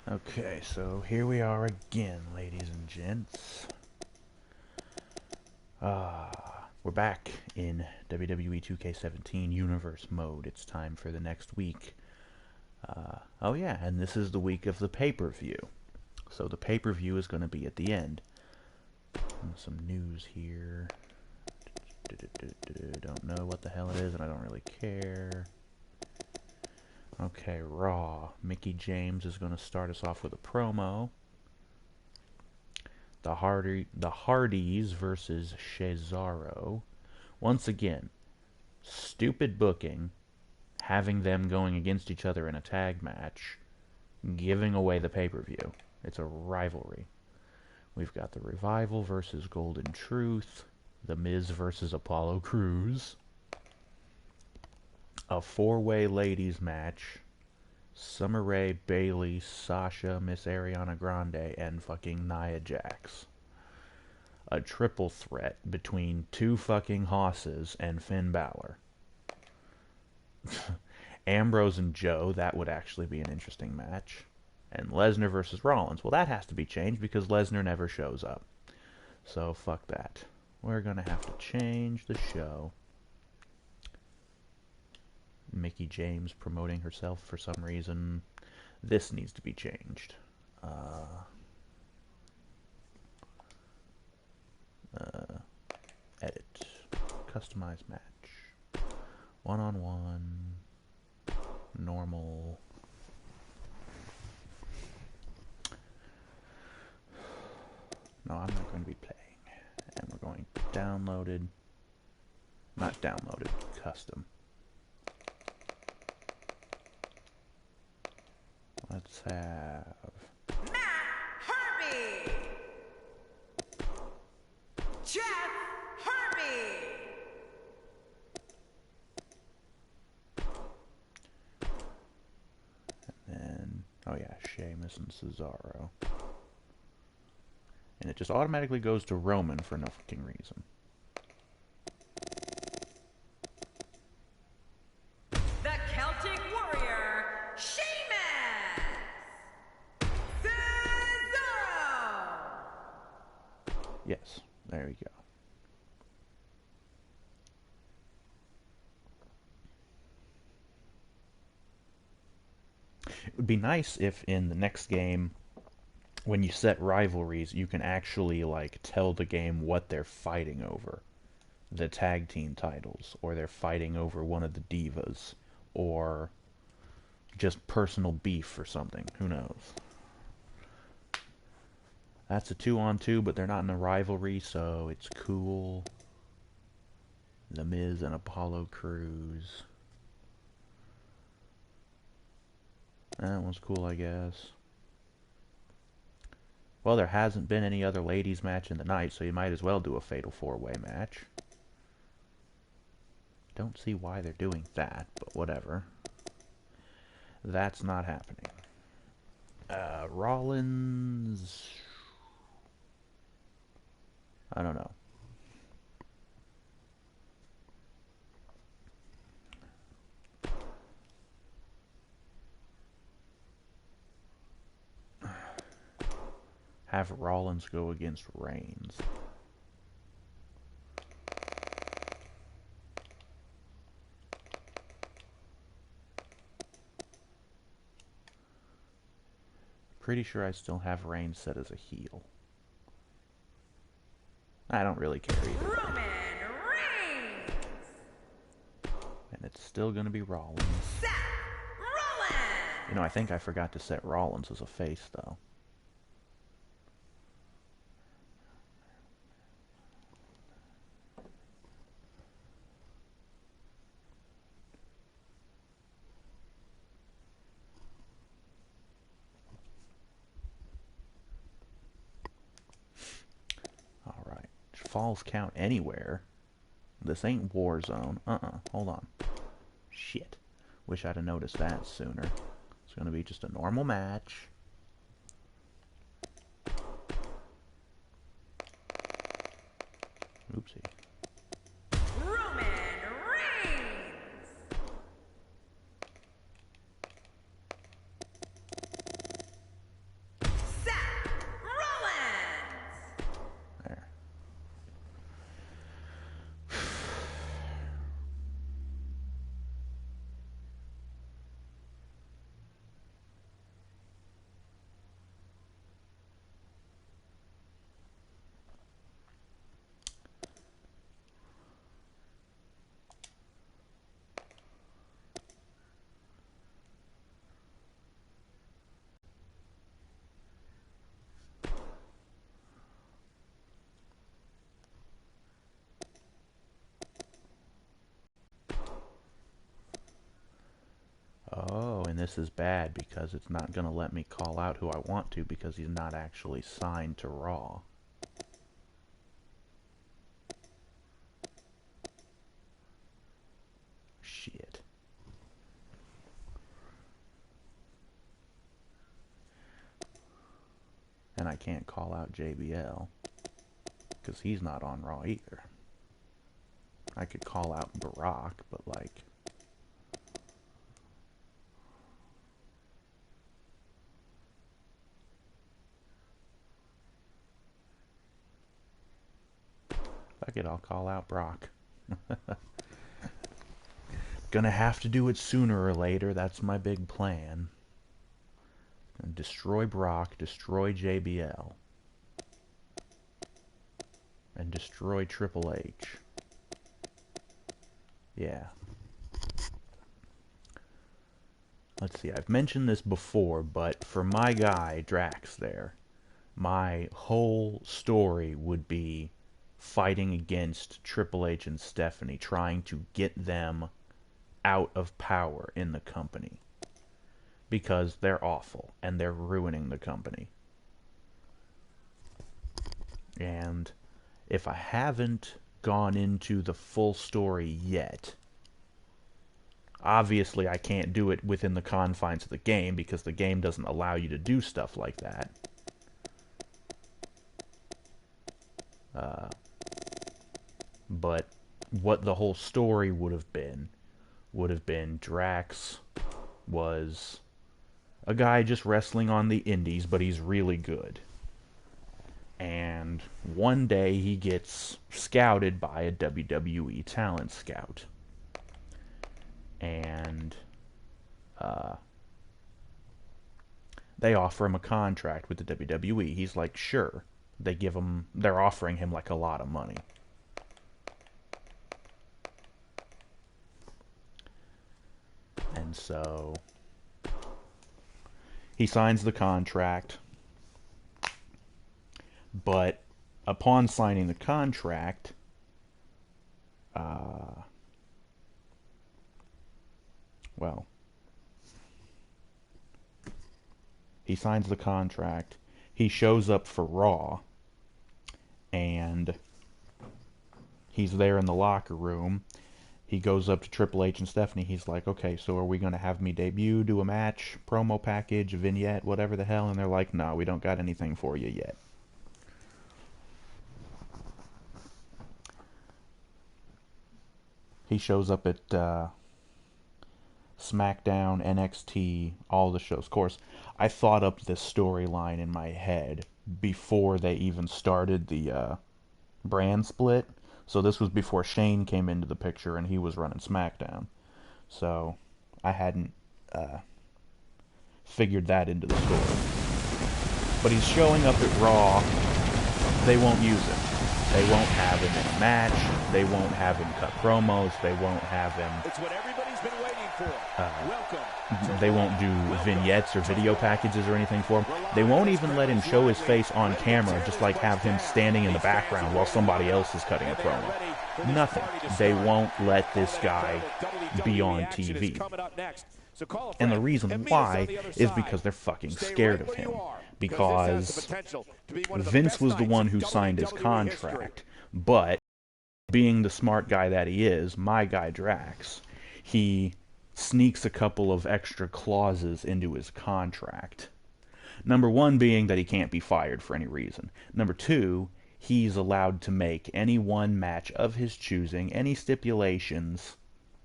Okay, so here we are again, ladies and gents. We're back in WWE 2K17 Universe mode. It's time for the next week. Oh yeah, and this is the week of the pay-per-view. So the pay-per-view is going to be at the end. Some news here. Don't know what the hell it is, and I don't really care. Okay, Raw. Mickie James is going to start us off with a promo. The Hardys versus Cesaro. Once again, stupid booking, having them going against each other in a tag match, giving away the pay-per-view. It's a rivalry. We've got the Revival versus Golden Truth, The Miz versus Apollo Crews, a four-way ladies match, Summer Rae, Bayley, Sasha, Miss Ariana Grande, and fucking Nia Jax. A triple threat between two fucking hosses and Finn Balor. Ambrose and Joe, that would actually be an interesting match. And Lesnar versus Rollins. Well, that has to be changed because Lesnar never shows up. So, fuck that. We're gonna have to change the show. Mickie James promoting herself for some reason. This needs to be changed. Edit. Customize match. One-on-one. Normal. No, I'm not going to be playing. And we're going downloaded. Not downloaded. Custom. Let's have Matt Harvey, Jeff Harvey, and then oh yeah, Sheamus and Cesaro. And it just automatically goes to Roman for no fucking reason. the Celtic Warrior, Sheamus, Cesaro. Yes, there we go. It would be nice if in the next game, when you set rivalries, you can actually like tell the game what they're fighting over. The tag team titles, or they're fighting over one of the divas, or just personal beef or something. Who knows? That's a 2-on-2, but they're not in a rivalry, so it's cool. The Miz and Apollo Crews. That one's cool, I guess. Well, there hasn't been any other ladies match in the night, so you might as well do a fatal four-way match. Don't see why they're doing that, but whatever. That's not happening. Rollins... I don't know. Have Rollins go against Reigns. Pretty sure I still have Reigns set as a heel. I don't really care either. Roman Reigns, And it's still going to be Rollins. Seth Rollins. You know, I think I forgot to set Rollins as a face, though. Alright. Falls count anywhere. This ain't Warzone. Hold on. Shit. Wish I'd have noticed that sooner. It's going to be just a normal match. Oopsie. Roman Reigns, this is bad because it's not going to let me call out who I want to because he's not actually signed to Raw. Shit. And I can't call out JBL because he's not on Raw either. I could call out Barack, but like... Fuck it, I'll call out Brock. Gonna have to do it sooner or later, that's my big plan. Gonna destroy Brock, destroy JBL. And destroy Triple H. Yeah. Let's see, I've mentioned this before, but for my guy, Drax there, my whole story would be fighting against Triple H and Stephanie, trying to get them out of power in the company. Because they're awful, and they're ruining the company. And if I haven't gone into the full story yet, obviously I can't do it within the confines of the game, because the game doesn't allow you to do stuff like that. But what the whole story would have been Drax was a guy just wrestling on the indies, but he's really good. And one day he gets scouted by a WWE talent scout. And they offer him a contract with the WWE. He's like, sure. They're offering him like a lot of money. And so he signs the contract, but upon signing the contract, he signs the contract, he shows up for Raw, and he's there in the locker room. He goes up to Triple H and Stephanie. He's like, okay, so are we going to have me debut, do a match, promo package, vignette, whatever the hell? And they're like, no, we don't got anything for you yet. He shows up at SmackDown, NXT, all the shows. Of course, I thought up this storyline in my head before they even started the brand split. So this was before Shane came into the picture and he was running SmackDown. So I hadn't figured that into the story. But he's showing up at Raw. They won't use him. They won't have him in a match. They won't have him cut promos. They won't have him... It's what everybody's been waiting for. Welcome. They won't do vignettes or video packages or anything for him. They won't even let him show his face on camera, just like have him standing in the background while somebody else is cutting a promo. Nothing. They won't let this guy be on TV. And the reason why is because they're fucking scared of him. Because Vince was the one who signed his contract, but being the smart guy that he is, my guy Drax, he sneaks a couple of extra clauses into his contract. Number one being that he can't be fired for any reason. Number two, he's allowed to make any one match of his choosing, any stipulations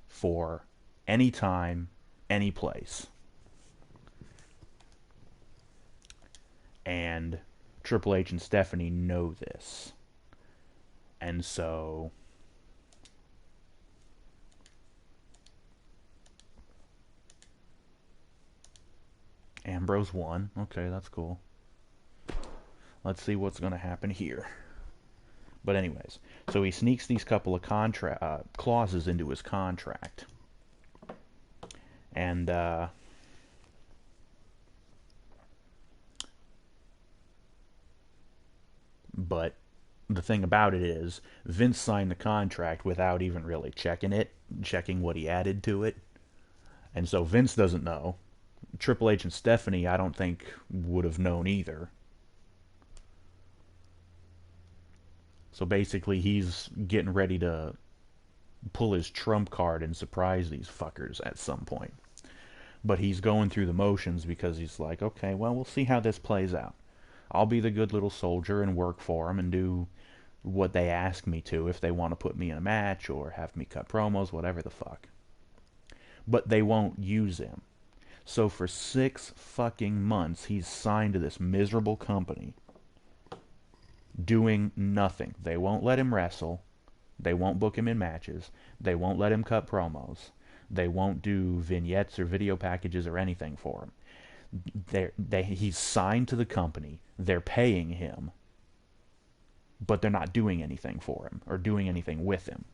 for any time, any place. And Triple H and Stephanie know this. And so Ambrose won. Okay, that's cool. Let's see what's going to happen here. But anyways, so he sneaks these couple of clauses into his contract. And but the thing about it is, Vince signed the contract without even really checking what he added to it. And so Vince doesn't know. Triple H and Stephanie, I don't think, would have known either. So basically, he's getting ready to pull his trump card and surprise these fuckers at some point. But he's going through the motions because he's like, okay, well, we'll see how this plays out. I'll be the good little soldier and work for them and do what they ask me to if they want to put me in a match or have me cut promos, whatever the fuck. But they won't use him. So for 6 fucking months, he's signed to this miserable company doing nothing. They won't let him wrestle. They won't book him in matches. They won't let him cut promos. They won't do vignettes or video packages or anything for him. He's signed to the company. They're paying him. But they're not doing anything for him or doing anything with him.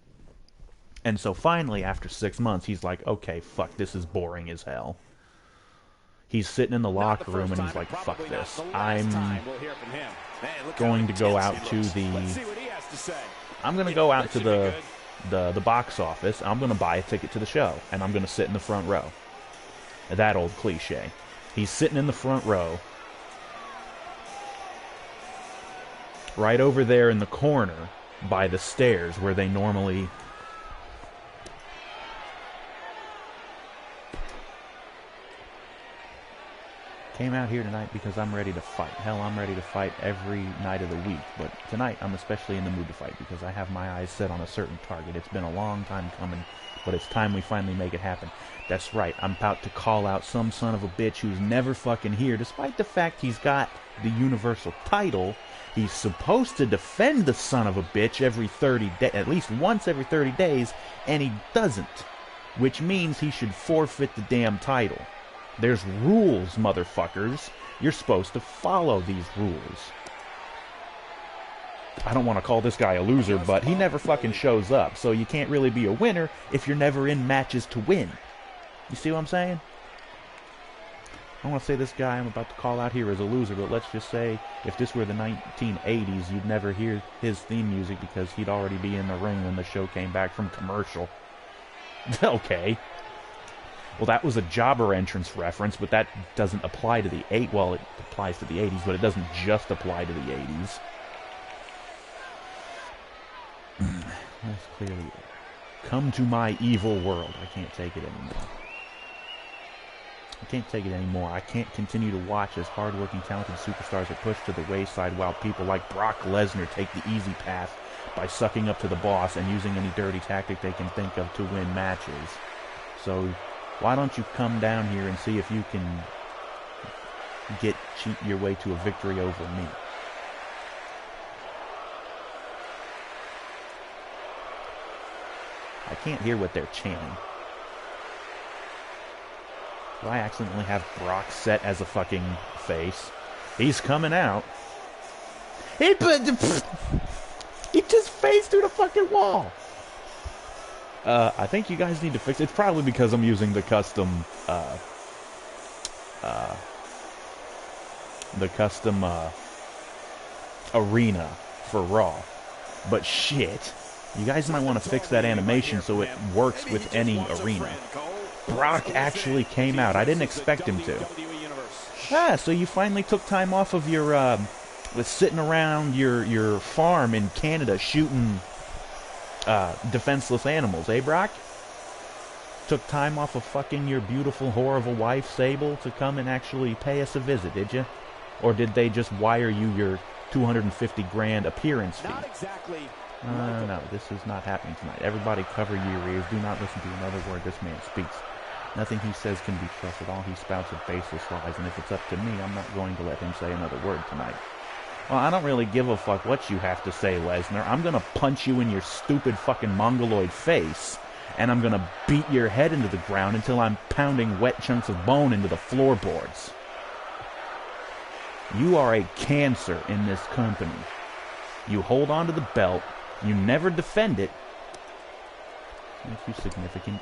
And so finally, after 6 months, he's like, okay, fuck, this is boring as hell. He's sitting in the locker room and he's like, fuck this. I'm going to go out to the box office. I'm going to buy a ticket to the show. And I'm going to sit in the front row. That old cliche. He's sitting in the front row. Right over there in the corner by the stairs where they normally... Came out here tonight because I'm ready to fight. Hell, I'm ready to fight every night of the week. But tonight, I'm especially in the mood to fight because I have my eyes set on a certain target. It's been a long time coming, but it's time we finally make it happen. That's right, I'm about to call out some son of a bitch who's never fucking here, despite the fact he's got the Universal title. He's supposed to defend the son of a bitch every 30 days, at least once every 30 days, and he doesn't. Which means he should forfeit the damn title. There's rules, motherfuckers. You're supposed to follow these rules. I don't want to call this guy a loser, but he never fucking shows up, so you can't really be a winner if you're never in matches to win. You see what I'm saying? I want to say this guy I'm about to call out here is a loser, but let's just say if this were the 1980s, you'd never hear his theme music because he'd already be in the ring when the show came back from commercial. Okay. Well, that was a jobber entrance reference, but that doesn't apply to the 80s. Well, it applies to the 80s, but it doesn't just apply to the 80s. That's clearly it. Come to my evil world. I can't take it anymore. I can't take it anymore. I can't continue to watch as hardworking, talented superstars are pushed to the wayside while people like Brock Lesnar take the easy path by sucking up to the boss and using any dirty tactic they can think of to win matches. So why don't you come down here and see if you can cheat your way to a victory over me? I can't hear what they're chanting. Do I accidentally have Brock set as a fucking face? He's coming out. He just phased through the fucking wall. I think you guys need to fix it. It's probably because I'm using the custom arena for Raw. But shit, you guys might want to fix that animation so it works with any arena. Brock actually came out. I didn't expect him to. Ah, so you finally took time off of your sitting around your farm in Canada shooting defenseless animals, eh, Brock? Took time off of fucking your beautiful whore of a wife, Sable, to come and actually pay us a visit, did you? Or did they just wire you your $250,000 appearance fee? Not exactly. No, this is not happening tonight. Everybody cover your ears. Do not listen to another word this man speaks. Nothing he says can be trusted. All he spouts are baseless lies, and if it's up to me, I'm not going to let him say another word tonight. Well, I don't really give a fuck what you have to say, Lesnar. I'm gonna punch you in your stupid fucking mongoloid face, and I'm gonna beat your head into the ground until I'm pounding wet chunks of bone into the floorboards. You are a cancer in this company. You hold on to the belt. You never defend it. Makes you significant.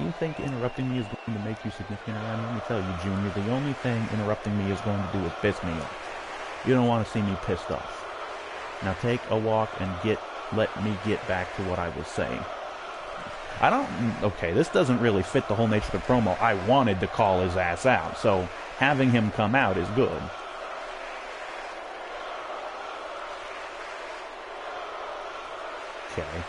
You think interrupting me is going to make you significant around here? Let me tell you, Junior, the only thing interrupting me is going to do is piss me off. You don't want to see me pissed off. Now take a walk and let me get back to what I was saying. I don't... Okay, this doesn't really fit the whole nature of the promo. I wanted to call his ass out, so having him come out is good. Okay.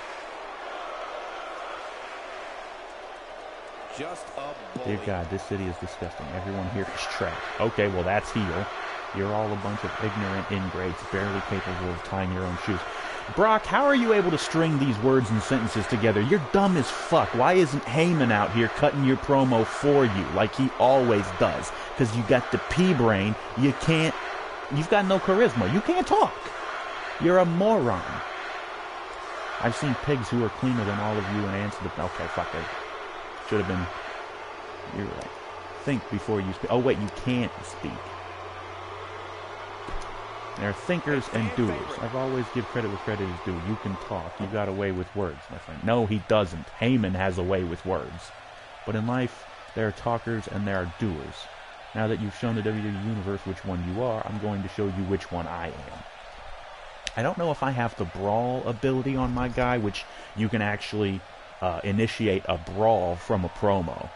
Just a bully. Dear God, this city is disgusting. Everyone here is trash. Okay, well, that's heel. You're all a bunch of ignorant ingrates, barely capable of tying your own shoes. Brock, how are you able to string these words and sentences together? You're dumb as fuck. Why isn't Heyman out here cutting your promo for you like he always does? Because you got the pea brain. You can't... You've got no charisma. You can't talk. You're a moron. I've seen pigs who are cleaner than all of you and answer the... Okay, fuck it. Should have been... You're right. Think before you speak. Oh, wait, you can't speak. There are thinkers and doers. I've always give credit where credit is due. You can talk. You got a way with words, my friend. No, he doesn't. Heyman has a way with words. But in life, there are talkers and there are doers. Now that you've shown the WWE Universe which one you are, I'm going to show you which one I am. I don't know if I have the brawl ability on my guy, which you can actually initiate a brawl from a promo.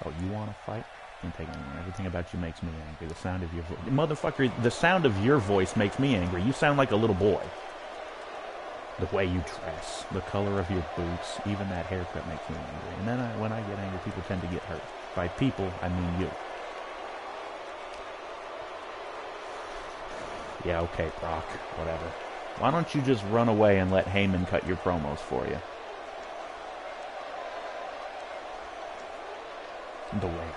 Oh, you want to fight? Can't take anything. Everything about you makes me angry. The sound of your voice... Motherfucker, the sound of your voice makes me angry. You sound like a little boy. The way you dress, the color of your boots, even that haircut makes me angry. And then when I get angry, people tend to get hurt. By people, I mean you. Yeah, okay, Brock. Whatever. Why don't you just run away and let Heyman cut your promos for you? The way.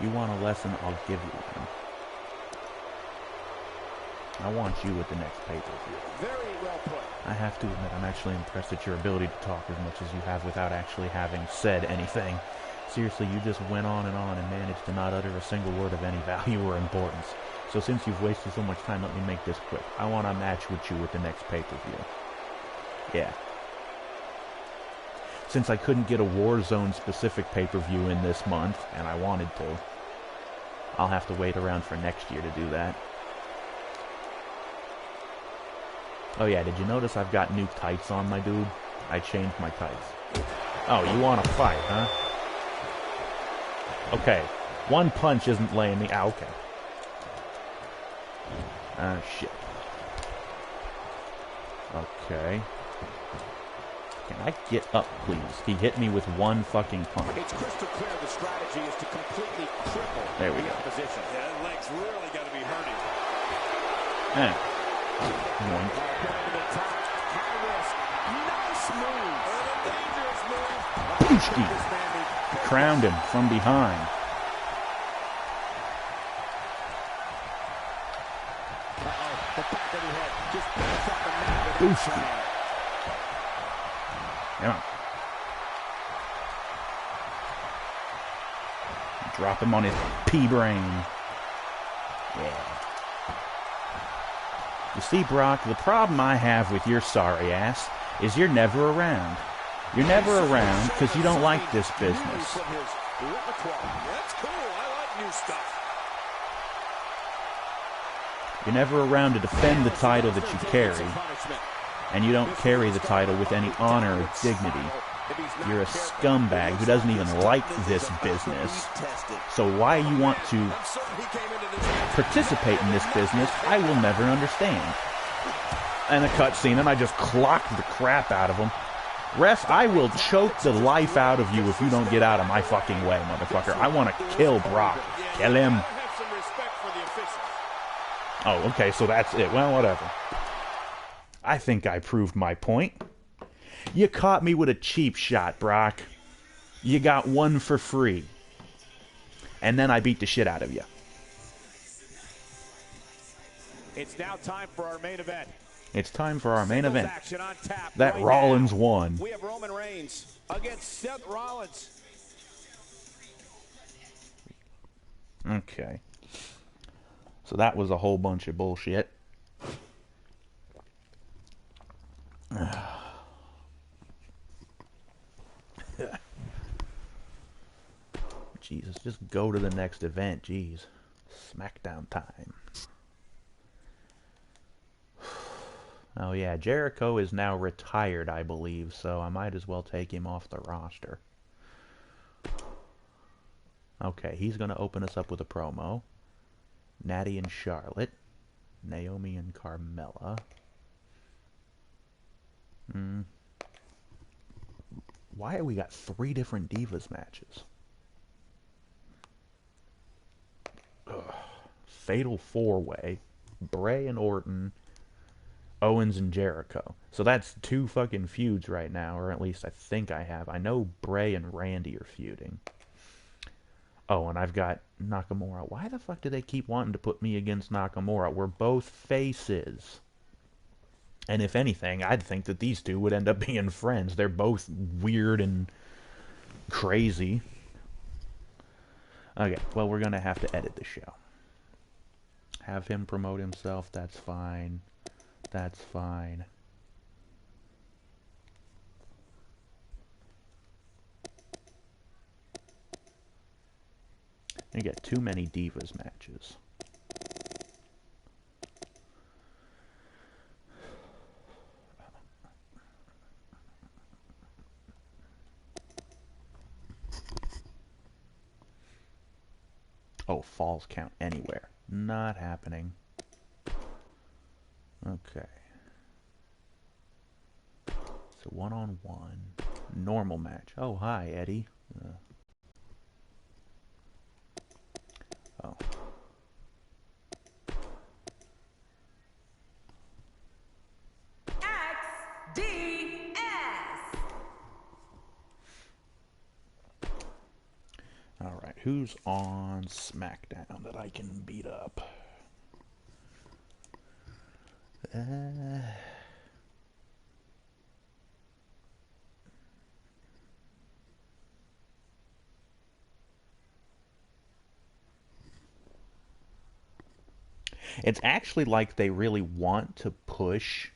You want a lesson, I'll give you one. I want you at the next pay-per-view. Very well put. I have to admit, I'm actually impressed at your ability to talk as much as you have without actually having said anything. Seriously, you just went on and managed to not utter a single word of any value or importance. So since you've wasted so much time, let me make this quick. I want a match with you at the next pay-per-view. Yeah. Since I couldn't get a Warzone-specific pay-per-view in this month, and I wanted to, I'll have to wait around for next year to do that. Oh yeah, did you notice I've got new tights on, my dude? I changed my tights. Oh, you want to fight, huh? Okay. One punch isn't laying me... Ah, okay. Ah, shit. Okay. Can I get up, please? He hit me with one fucking punch. It's crystal clear the strategy is to completely cripple there we the go. opposition. Yeah, that leg's really got to be hurting. Eh. Yoink. High risk. Nice move. A dangerous move. Poochki. Crowned him from behind. The back of the head just picks up the mat. Poochki. Come on. Drop him on his pea brain. Yeah. You see, Brock, the problem I have with your sorry ass is you're never around. You're never around because you don't like this business. That's cool. I like new stuff. You're never around to defend the title that you carry, and you don't carry the title with any honor or dignity. You're a scumbag who doesn't even like this business. So why you want to participate in this business, I will never understand. And a cutscene, and I just clocked the crap out of him. Ref, I will choke the life out of you if you don't get out of my fucking way, motherfucker. I want to kill Brock. Kill him. Oh, okay, so that's it. Well, whatever. I think I proved my point. You caught me with a cheap shot, Brock. You got one for free. And then I beat the shit out of you. It's now time for our main event. It's time for our main event. Action on tap That right Rollins now. won. We have Roman Reigns against Seth Rollins. Okay. So that was a whole bunch of bullshit. Jesus, just go to the next event. Jeez. SmackDown time. Oh yeah, Jericho is now retired, I believe, so I might as well take him off the roster. Okay, he's going to open us up with a promo. Natty and Charlotte. Naomi and Carmella. Why have we got 3 different Divas matches? Ugh. Fatal 4-way. Bray and Orton. Owens and Jericho. So that's 2 fucking feuds right now, or at least I think I have. I know Bray and Randy are feuding. Oh, and I've got Nakamura. Why the fuck do they keep wanting to put me against Nakamura? We're both faces. And if anything, I'd think that these 2 would end up being friends. They're both weird and crazy. Okay, well, we're going to have to edit the show. Have him promote himself, that's fine. That's fine. You get too many Divas matches. Oh, falls count anywhere. Not happening. Okay. So 1-on-1. Normal match. Oh, hi, Eddie. Oh. XDS. Alright, who's on SmackDown that I can beat up? It's actually like they really want to push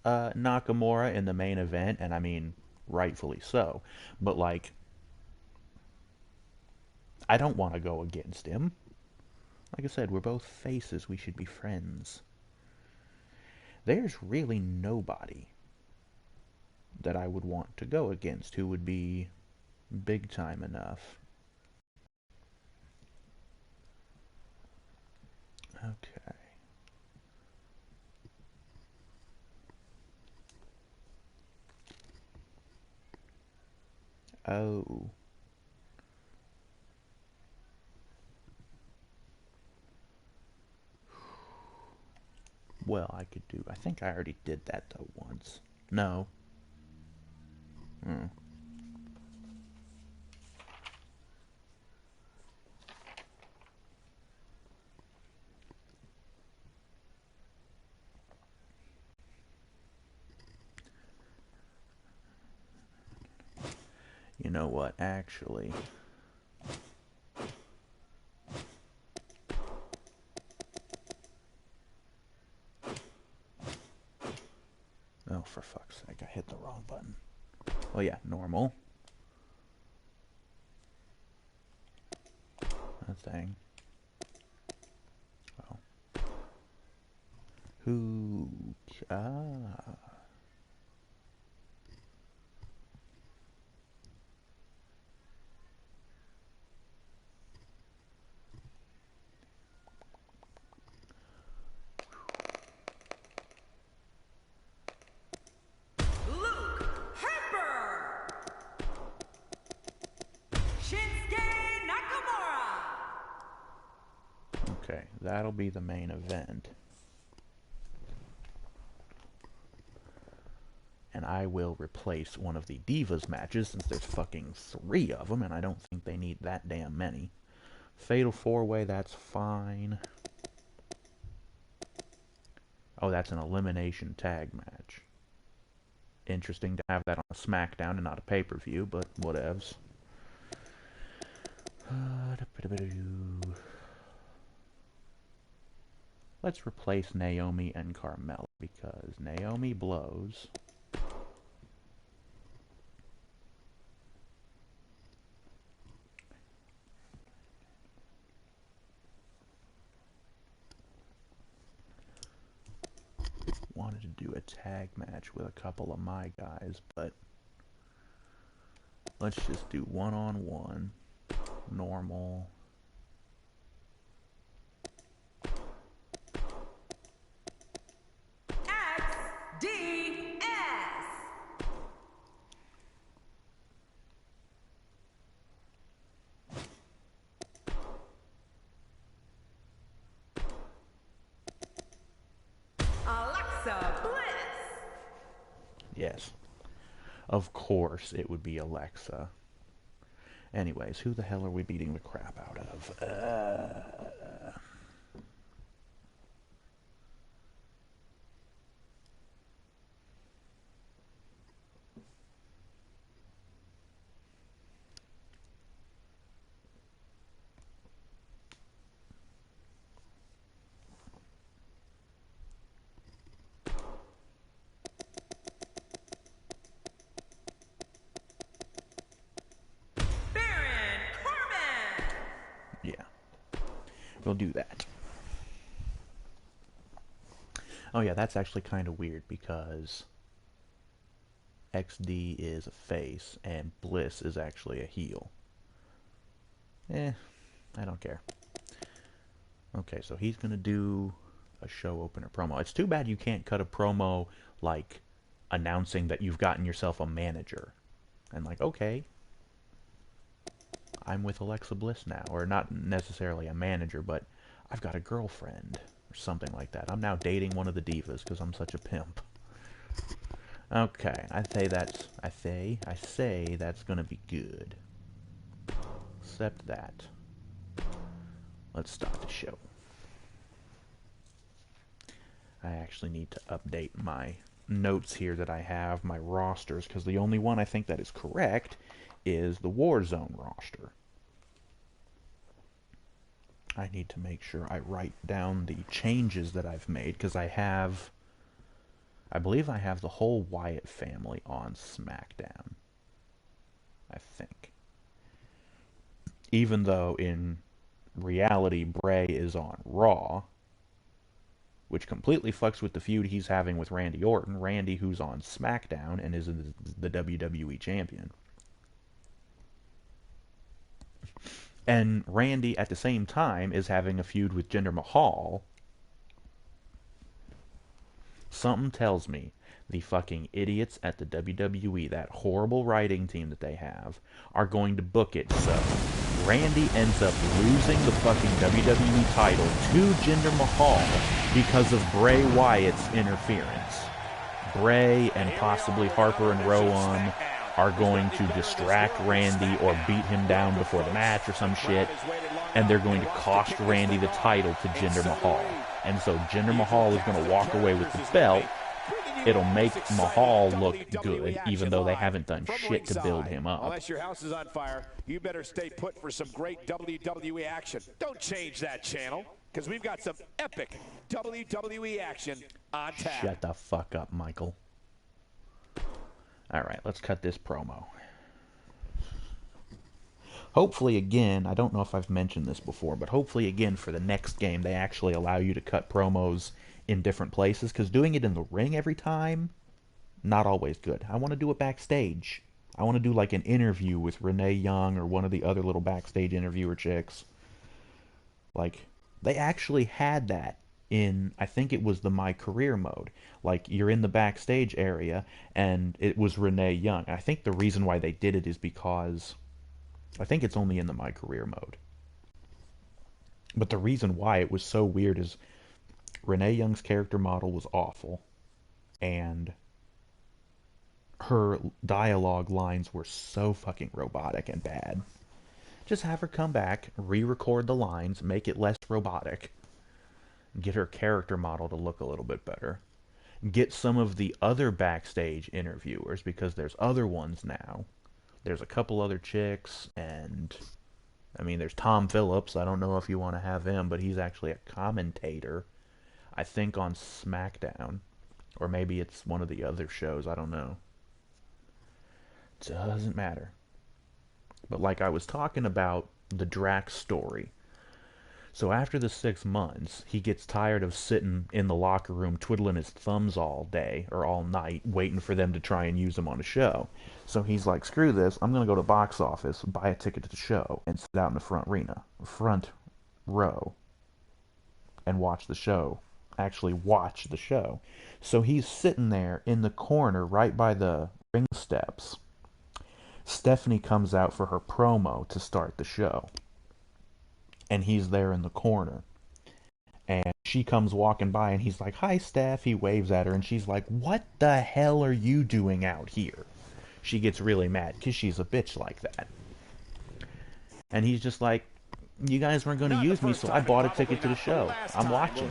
Nakamura in the main event, and I mean, rightfully so. But, like, I don't want to go against him. Like I said, we're both faces. We should be friends. There's really nobody that I would want to go against who would be big time enough. Okay. Oh. Well, I could do... I think I already did that, though, once. No. You know what, actually... Oh, for fuck's sake, I hit the wrong button. Oh yeah, normal. That thing. Oh. Who... Ah... Okay, that'll be the main event. And I will replace one of the Divas matches, since there's fucking 3 of them, and I don't think they need that damn many. Fatal 4-way, that's fine. Oh, that's an elimination tag match. Interesting to have that on a SmackDown and not a pay-per-view, but whatevs. Let's replace Naomi and Carmella, because Naomi blows. wanted to do a tag match with a couple of my guys, but let's just do one-on-one, normal. XDS. Alexa Bliss. Yes. Of course it would be Alexa. Anyways, who the hell are we beating the crap out of? Baron Corbin. Yeah. We'll do that. Oh yeah, that's actually kind of weird because XD is a face and Bliss is actually a heel. I don't care. Okay, so he's gonna do a show opener promo. It's too bad you can't cut a promo like announcing that you've gotten yourself a manager. And like, okay, I'm with Alexa Bliss now. Or not necessarily a manager, but I've got a girlfriend. Or something like that. I'm now dating one of the divas because I'm such a pimp. Okay, I say that's gonna be good. Except that. Let's start the show. I actually need to update my notes here that I have, my rosters, because the only one I think that is correct is the Warzone roster. I need to make sure I write down the changes that I've made, because I believe I have the whole Wyatt family on SmackDown. I think. Even though in reality Bray is on Raw, which completely fucks with the feud he's having with Randy Orton. Randy, who's on SmackDown and is the WWE champion. And Randy, at the same time, is having a feud with Jinder Mahal. Something tells me the fucking idiots at the WWE, that horrible writing team that they have, are going to book it so Randy ends up losing the fucking WWE title to Jinder Mahal because of Bray Wyatt's interference. Bray and possibly Harper and Rowan are going to distract Randy or beat him down before the match or some shit, and they're going to cost Randy the title to Jinder Mahal. And so Jinder Mahal is going to walk away with the belt. It'll make Mahal look good, even though they haven't done shit to build him up. Unless your house is on fire, you better stay put for some great WWE action. Don't change that channel, because we've got some epic WWE action on tap. Shut the fuck up, Michael. Alright, let's cut this promo. Hopefully again, I don't know if I've mentioned this before, but hopefully again for the next game they actually allow you to cut promos in different places, because doing it in the ring every time, not always good. I want to do it backstage. I want to do like an interview with Renee Young or one of the other little backstage interviewer chicks. Like, they actually had that in, I think it was the My Career mode. Like, you're in the backstage area, and it was Renee Young. I think the reason why they did it is because, I think it's only in the My Career mode. But the reason why it was so weird is Renee Young's character model was awful, and her dialogue lines were so fucking robotic and bad. Just have her come back, re-record the lines, make it less robotic, get her character model to look a little bit better. Get some of the other backstage interviewers, because there's other ones now. There's a couple other chicks, and I mean, there's Tom Phillips. I don't know if you want to have him, but he's actually a commentator, I think, on SmackDown. Or maybe it's one of the other shows, I don't know. Doesn't matter. But like I was talking about the Drax story, So after the 6 months, he gets tired of sitting in the locker room twiddling his thumbs all day or all night, waiting for them to try and use him on a show. So he's like, screw this, I'm going to go to box office, buy a ticket to the show, and sit out in the front row, and watch the show. Actually watch the show. So he's sitting there in the corner right by the ring steps. Stephanie comes out for her promo to start the show. And he's there in the corner. And she comes walking by and he's like, "Hi, Steph." He waves at her and she's like, "What the hell are you doing out here?" She gets really mad because she's a bitch like that. And he's just like, "You guys weren't going to use me, so I bought a ticket to the show. I'm watching.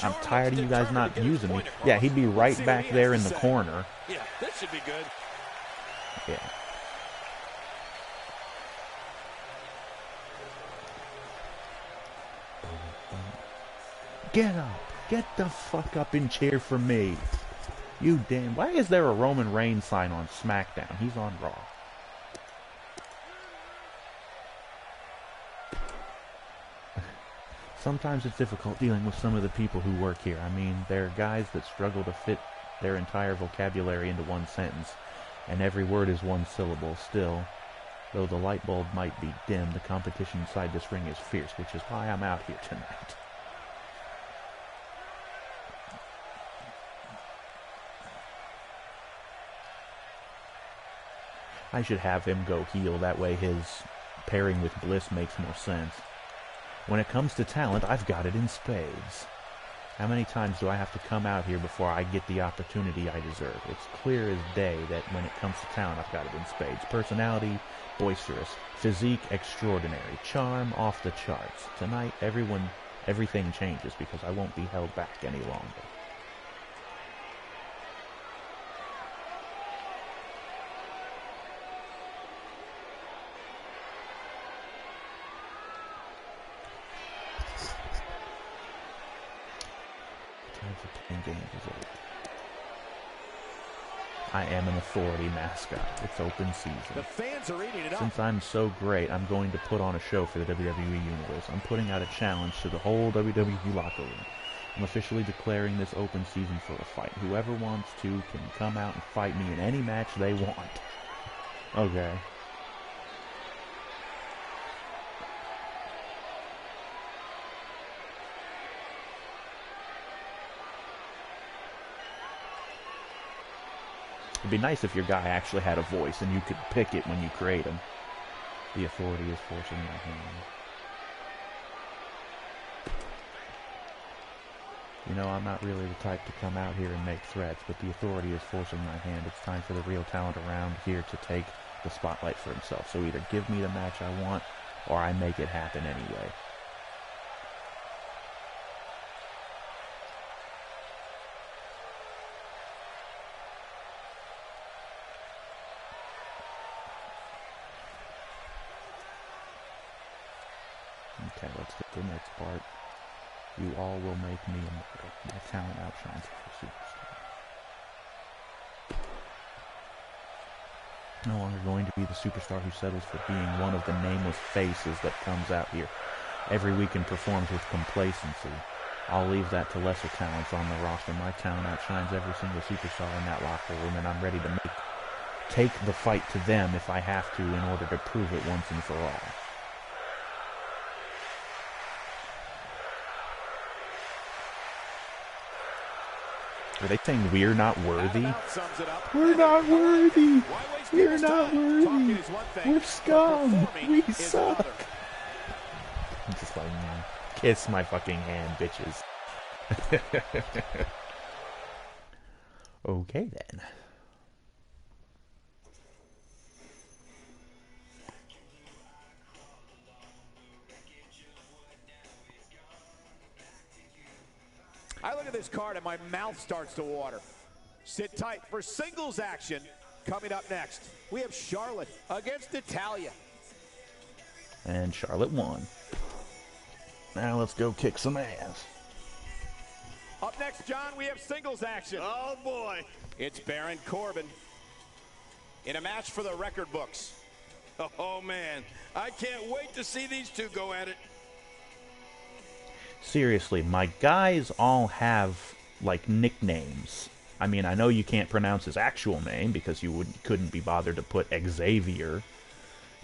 I'm tired of you guys not using me." Yeah, he'd be right back there in the corner. Yeah, this should be good. Yeah. Get up. Get the fuck up and cheer for me. You damn. Why is there a Roman Reigns sign on SmackDown? He's on Raw. Sometimes it's difficult dealing with some of the people who work here. I mean, there are guys that struggle to fit their entire vocabulary into one sentence, and every word is one syllable still. Though the light bulb might be dim, the competition inside this ring is fierce, which is why I'm out here tonight. I should have him go heel, that way his pairing with Bliss makes more sense. When it comes to talent, I've got it in spades. How many times do I have to come out here before I get the opportunity I deserve? It's clear as day that when it comes to talent, I've got it in spades. Personality, boisterous. Physique, extraordinary. Charm, off the charts. Tonight, everything changes because I won't be held back any longer. Time for playing games is over. I am an authority mascot. It's open season. The fans are eating it up. Since I'm so great, I'm going to put on a show for the WWE Universe. I'm putting out a challenge to the whole WWE locker room. I'm officially declaring this open season for a fight. Whoever wants to can come out and fight me in any match they want. Okay. It'd be nice if your guy actually had a voice and you could pick it when you create him. The authority is forcing my hand. You know, I'm not really the type to come out here and make threats, but the authority is forcing my hand. It's time for the real talent around here to take the spotlight for himself. So either give me the match I want, or I make it happen anyway. Okay, let's get to the next part. You all will make me immortal. My talent outshines every superstar. No longer going to be the superstar who settles for being one of the nameless faces that comes out here every week and performs with complacency. I'll leave that to lesser talents on the roster. My talent outshines every single superstar in that locker room, and I'm ready to take the fight to them if I have to in order to prove it once and for all. Are they saying we're not worthy? We're not worthy. We're not worthy. We're scum. We suck. I'm just like, man, kiss my fucking hand, bitches. Okay then. I look at this card and my mouth starts to water. Sit tight for singles action coming up next. We have Charlotte against Natalya. And Charlotte won. Now let's go kick some ass. Up next, John, we have singles action. Oh, boy. It's Baron Corbin in a match for the record books. Oh, man. I can't wait to see these two go at it. seriously, my guys all have, like, nicknames. I mean, I know you can't pronounce his actual name because you couldn't be bothered to put Xavier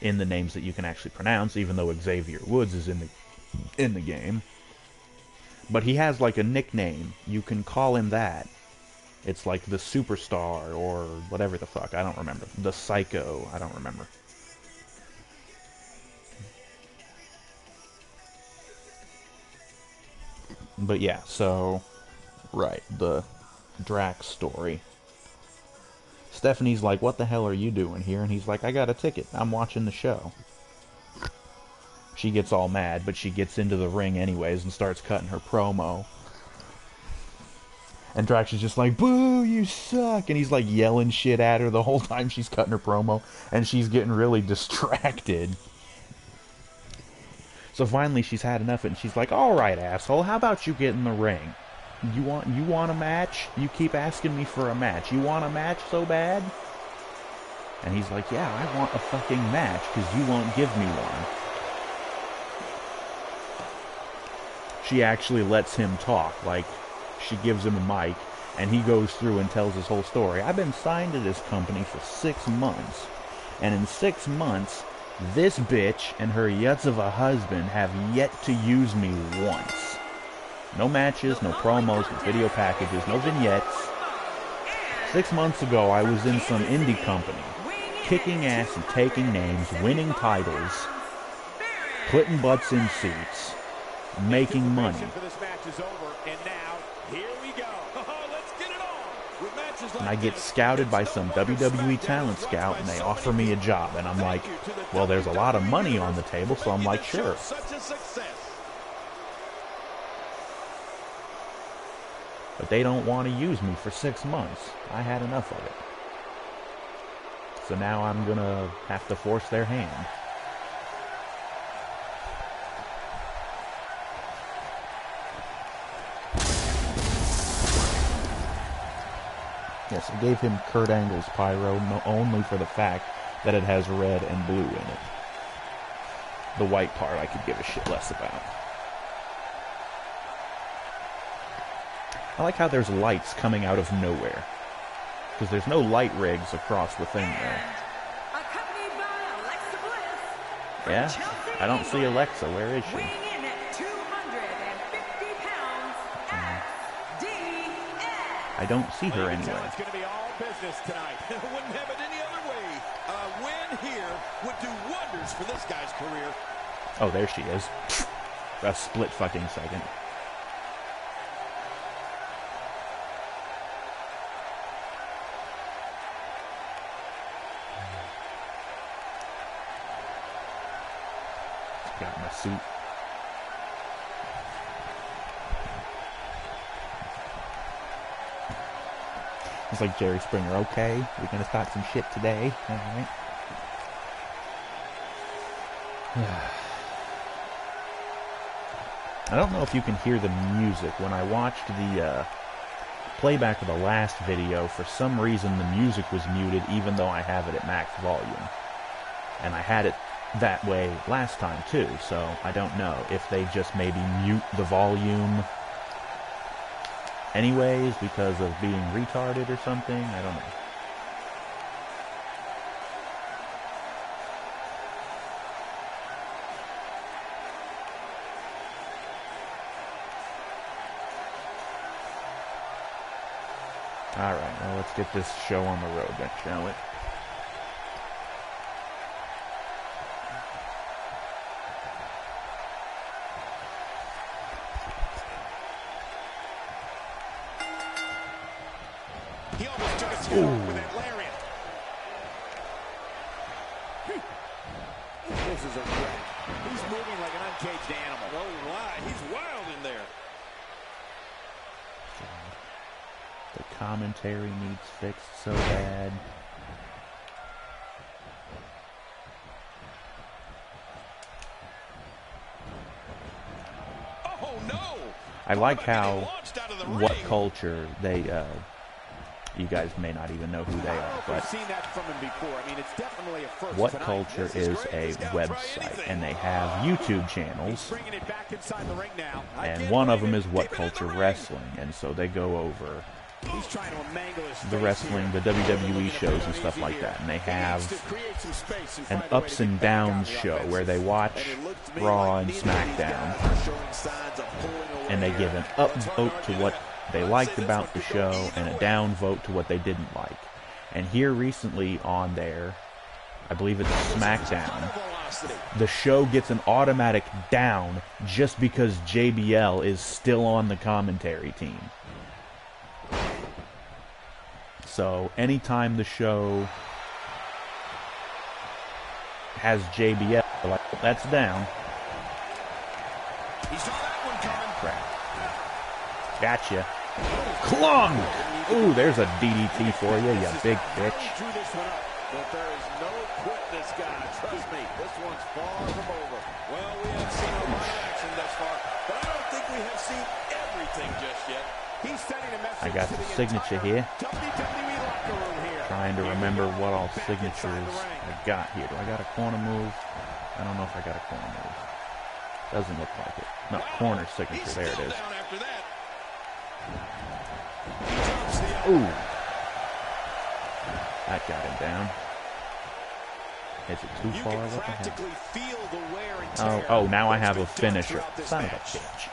in the names that you can actually pronounce, even though Xavier Woods is in the game. But he has, like, a nickname. You can call him that. It's like the Superstar or whatever the fuck. I don't remember. The Psycho. I don't remember. But yeah, so... Right, the Drax story. Stephanie's like, what the hell are you doing here? And he's like, I got a ticket. I'm watching the show. She gets all mad, but she gets into the ring anyways and starts cutting her promo. And Drax is just like, boo, you suck. And he's like yelling shit at her the whole time she's cutting her promo. And she's getting really distracted. So finally she's had enough of it and she's like, alright, asshole, how about you get in the ring? You want a match? You keep asking me for a match. You want a match so bad? And he's like, yeah, I want a fucking match because you won't give me one. She actually lets him talk, like, she gives him a mic, and he goes through and tells his whole story. I've been signed to this company for 6 months, and in 6 months, this bitch and her yutz of a husband have yet to use me once. No matches, no promos, no video packages, no vignettes. 6 months ago, I was in some indie company, kicking ass and taking names, winning titles, putting butts in seats, making money. And I get scouted by some WWE talent scout and they offer me a job and I'm like, well, there's a lot of money on the table, so I'm like, sure. But they don't want to use me for 6 months. I had enough of it. So now I'm gonna have to force their hand. Yes, I gave him Kurt Angle's pyro only for the fact that it has red and blue in it. The white part I could give a shit less about. I like how there's lights coming out of nowhere. Because there's no light rigs across the thing there. Yeah? I don't see Alexa. Where is she? I don't see her anywhere. It's going to be all business tonight. Wouldn't have it any other way. A win here would do wonders for this guy's career. Oh, there she is. A split fucking second. Got my suit. It's like Jerry Springer, okay, we're gonna start some shit today, alright. I don't know if you can hear the music. When I watched the playback of the last video, for some reason the music was muted even though I have it at max volume. And I had it that way last time too, so I don't know if they just maybe mute the volume anyways because of being retarded or something. I don't know. Alright, well, let's get this show on the road then, shall we? He almost took a two with that lariat. This is a wreck. He's moving like an uncaged animal. Oh, my. He's wild in there. The commentary needs fixed so bad. Oh, no. I like Getting how launched out of the what ring. culture they You guys may not even know who they are, but We've seen that from him before. I mean, it's definitely a first What tonight. Culture is a website, and they have YouTube channels, Bringing it back inside the ring now. and one of them is What Culture Wrestling, and so they go over He's trying to mangle his the wrestling, the WWE shows and stuff like that, and they have an ups and downs show where they watch Raw and SmackDown, and they give an up vote to what they liked about the show and a down vote to what they didn't like. And here recently on there, I believe it's SmackDown, the show gets an automatic down just because JBL is still on the commentary team. So anytime the show has JBL, like, that's down. He saw that one coming. Crap. Gotcha. Clung! Ooh, there's a DDT for you, you big bitch. But there is no quitting this guy. Trust me, this one's far from over. Well, we have seen a lot of action thus far, but I don't think we have seen everything just yet. He's sending a message I got the signature here. WWE locker room here. Trying to remember what all signatures I got here. Do I got a corner move? I don't know if I got a corner move. Doesn't look like it. No, corner signature. There it is. Ooh. That got him down. Is it too far? What the hell? Oh, now I have a finisher. Son of a bitch.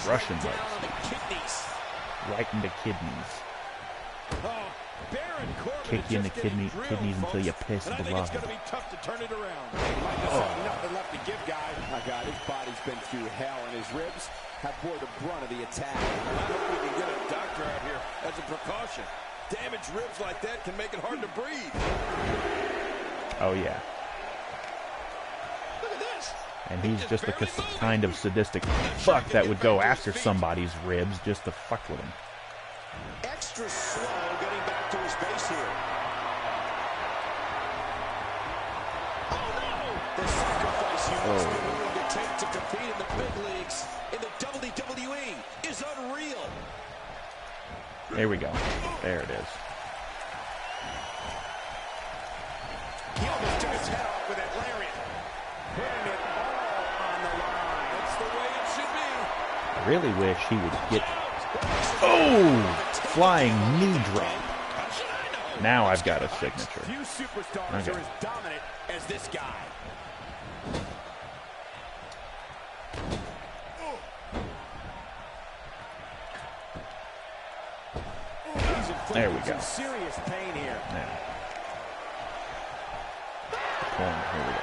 Russian legs. Right in the kidneys. Kick you in the kidneys until you piss blood. Nothing left to give, guy. My God, his body's been through hell, and his ribs have bore the brunt of the attack. I hope we can get a doctor out here as a precaution. Damaged ribs like that can make it hard to breathe. Oh, yeah. Look at this. And he's just a kind of sadistic fuck that would go after somebody's ribs just to fuck with him. Extra slow getting back to his base here. Oh, no! The sacrifice he must be willing to take to compete in the big leagues in the WWE is unreal. There we go. There it is. He almost took his head off with that lariat. Putting it all on the line. That's the way it should be. I really wish he would get... Oh! Flying knee drop. Now I've got a signature. Few superstars are as dominant as this guy. There we go. Serious pain here. Now. Corner. Here we go.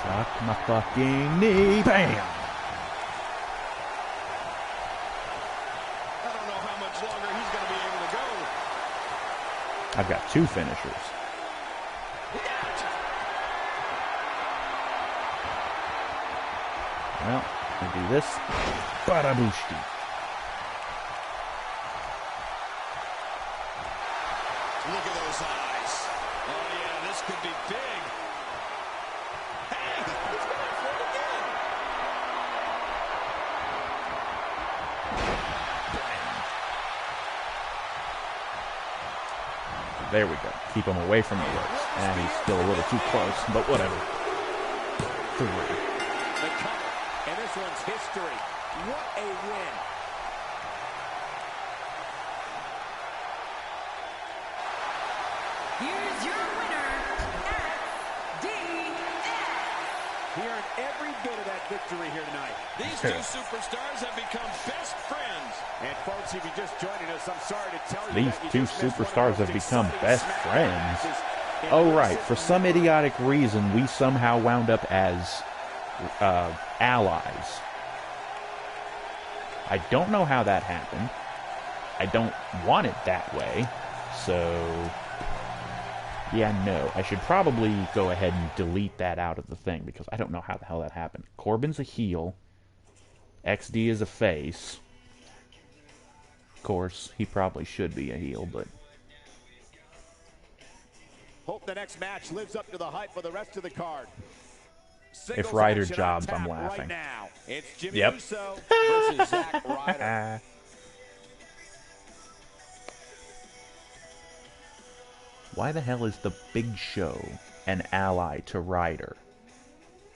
Suck my fucking knee. Bam! I don't know how much longer he's going to be able to go. I've got two finishers. Well, we'll do this. Badabushki. Look at those eyes. Oh, yeah, this could be big. Hey, he's going for it again. There we go. Keep him away from the ropes. And he's still a little too close, but whatever. 3. The cover, and this one's history. What a win. Here's your winner, SDS. Hearing every bit of that victory here tonight. These two superstars have become best friends. And folks, if you're just joining us, I'm sorry to tell you These that you two just missed one of superstars the have most become exciting best SmackDown friends. matches in Oh, recent right. For some memory. idiotic reason, we somehow wound up as allies. I don't know how that happened. I don't want it that way. So, yeah, no. I should probably go ahead and delete that out of the thing because I don't know how the hell that happened. Corbin's a heel. XD is a face. Of course, he probably should be a heel, but... Hope the next match lives up to the hype for the rest of the card. Singles Ryder action on jobs, I'm tap laughing. right now. It's Jimmy Yep. Uso versus Zack Ryder. Why the hell is the Big Show an ally to Ryder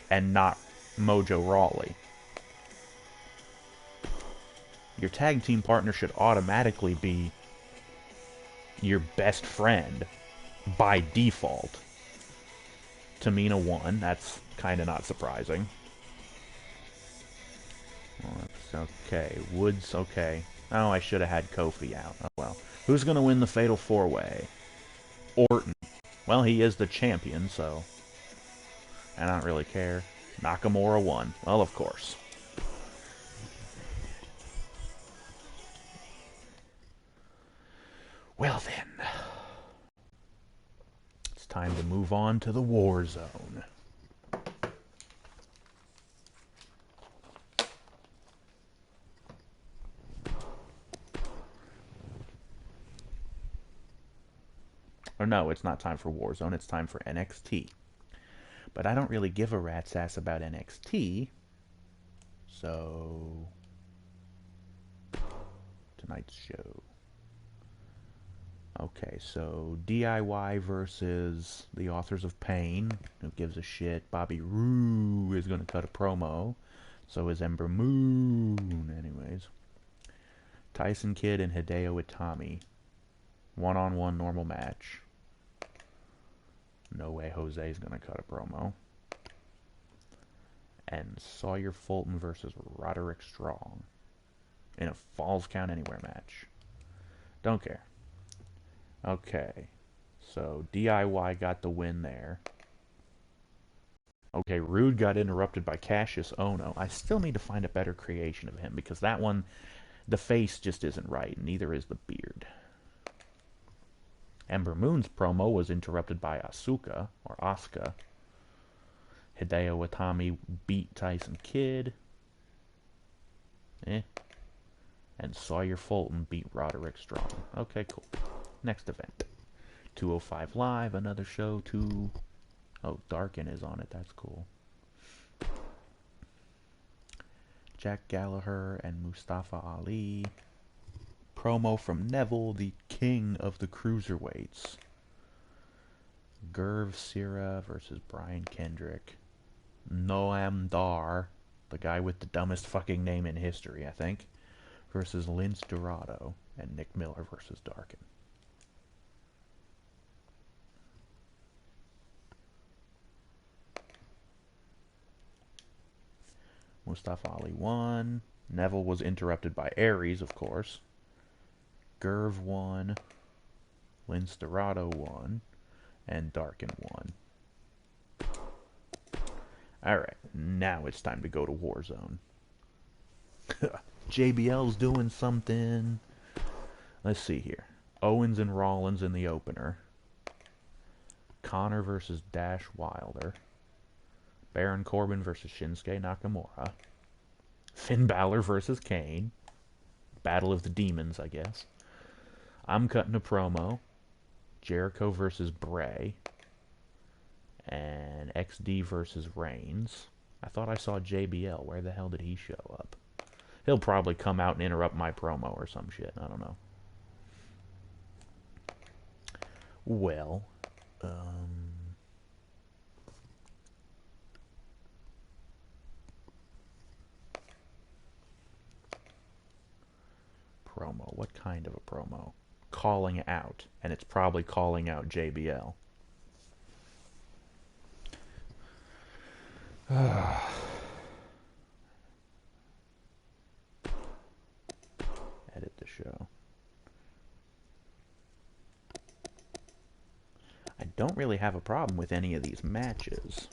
and not Mojo Rawley? Your tag team partner should automatically be your best friend by default. Tamina won. That's kind of not surprising. Well, okay. Woods, okay. Oh, I should have had Kofi out. Oh, well. Who's going to win the Fatal 4-Way? Orton. Well, he is the champion, so I don't really care. Nakamura won. Well, of course. Well then. It's time to move on to the War Zone. Or no, it's not time for Warzone, it's time for NXT. But I don't really give a rat's ass about NXT, so tonight's show. Okay, so DIY versus the Authors of Pain. Who gives a shit? Bobby Roode is going to cut a promo. So is Ember Moon. Anyways. Tyson Kidd and Hideo Itami. One-on-one normal match. No way Jose is going to cut a promo. And Sawyer Fulton versus Roderick Strong. In a Falls Count Anywhere match. Don't care. Okay. So DIY got the win there. Okay, Rude got interrupted by Cassius Ohno. I still need to find a better creation of him because that one, the face just isn't right, and neither is the beard. Ember Moon's promo was interrupted by Asuka. Hideo Itami beat Tyson Kidd. And Sawyer Fulton beat Roderick Strong. Okay, cool. Next event. 205 Live, another show. Oh, Darkin is on it. That's cool. Jack Gallagher and Mustafa Ali. Promo from Neville, the king of the cruiserweights. Gurv Sira versus Brian Kendrick. Noam Dar, the guy with the dumbest fucking name in history, I think, versus Lince Dorado. And Nick Miller versus Darkin. Mustafa Ali won. Neville was interrupted by Aries, of course. Gurv won. Lince Dorado won. And Darkin won. Alright, now it's time to go to Warzone. JBL's doing something. Let's see here. Owens and Rollins in the opener. Connor versus Dash Wilder. Baron Corbin versus Shinsuke Nakamura. Finn Balor versus Kane. Battle of the Demons, I guess. I'm cutting a promo. Jericho versus Bray. And XD versus Reigns. I thought I saw JBL. Where the hell did he show up? He'll probably come out and interrupt my promo or some shit. I don't know. Well, promo. What kind of a promo? Calling out. And it's probably calling out JBL. Edit the show. I don't really have a problem with any of these matches.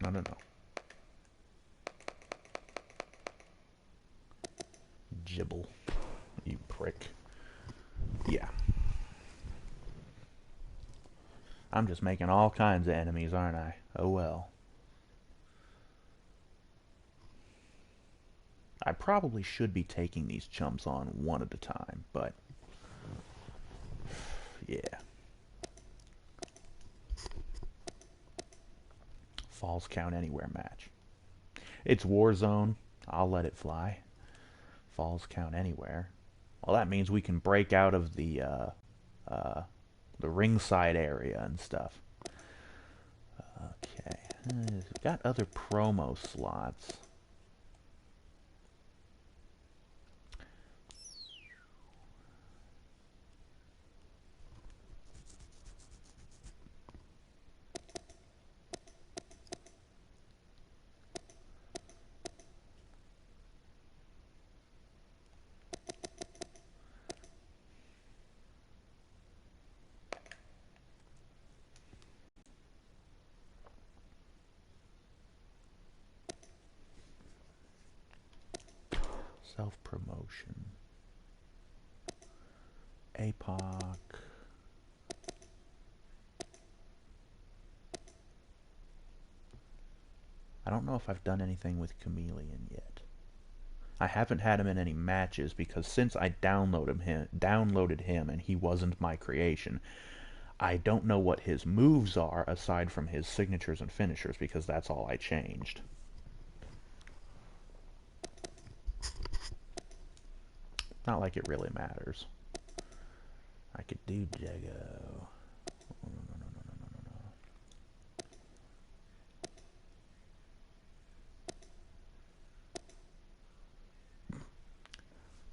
I don't know. Jibble. You prick. Yeah. I'm just making all kinds of enemies, aren't I? Oh well. I probably should be taking these chumps on one at a time, but yeah. Falls Count Anywhere match. It's Warzone. I'll let it fly. Falls Count Anywhere. Well, that means we can break out of the ringside area and stuff. Okay. We've got other promo slots. Self-promotion. APOC. I don't know if I've done anything with Chameleon yet. I haven't had him in any matches because since I downloaded him and he wasn't my creation, I don't know what his moves are aside from his signatures and finishers because that's all I changed. Not like it really matters. I could do Jago. Oh, no.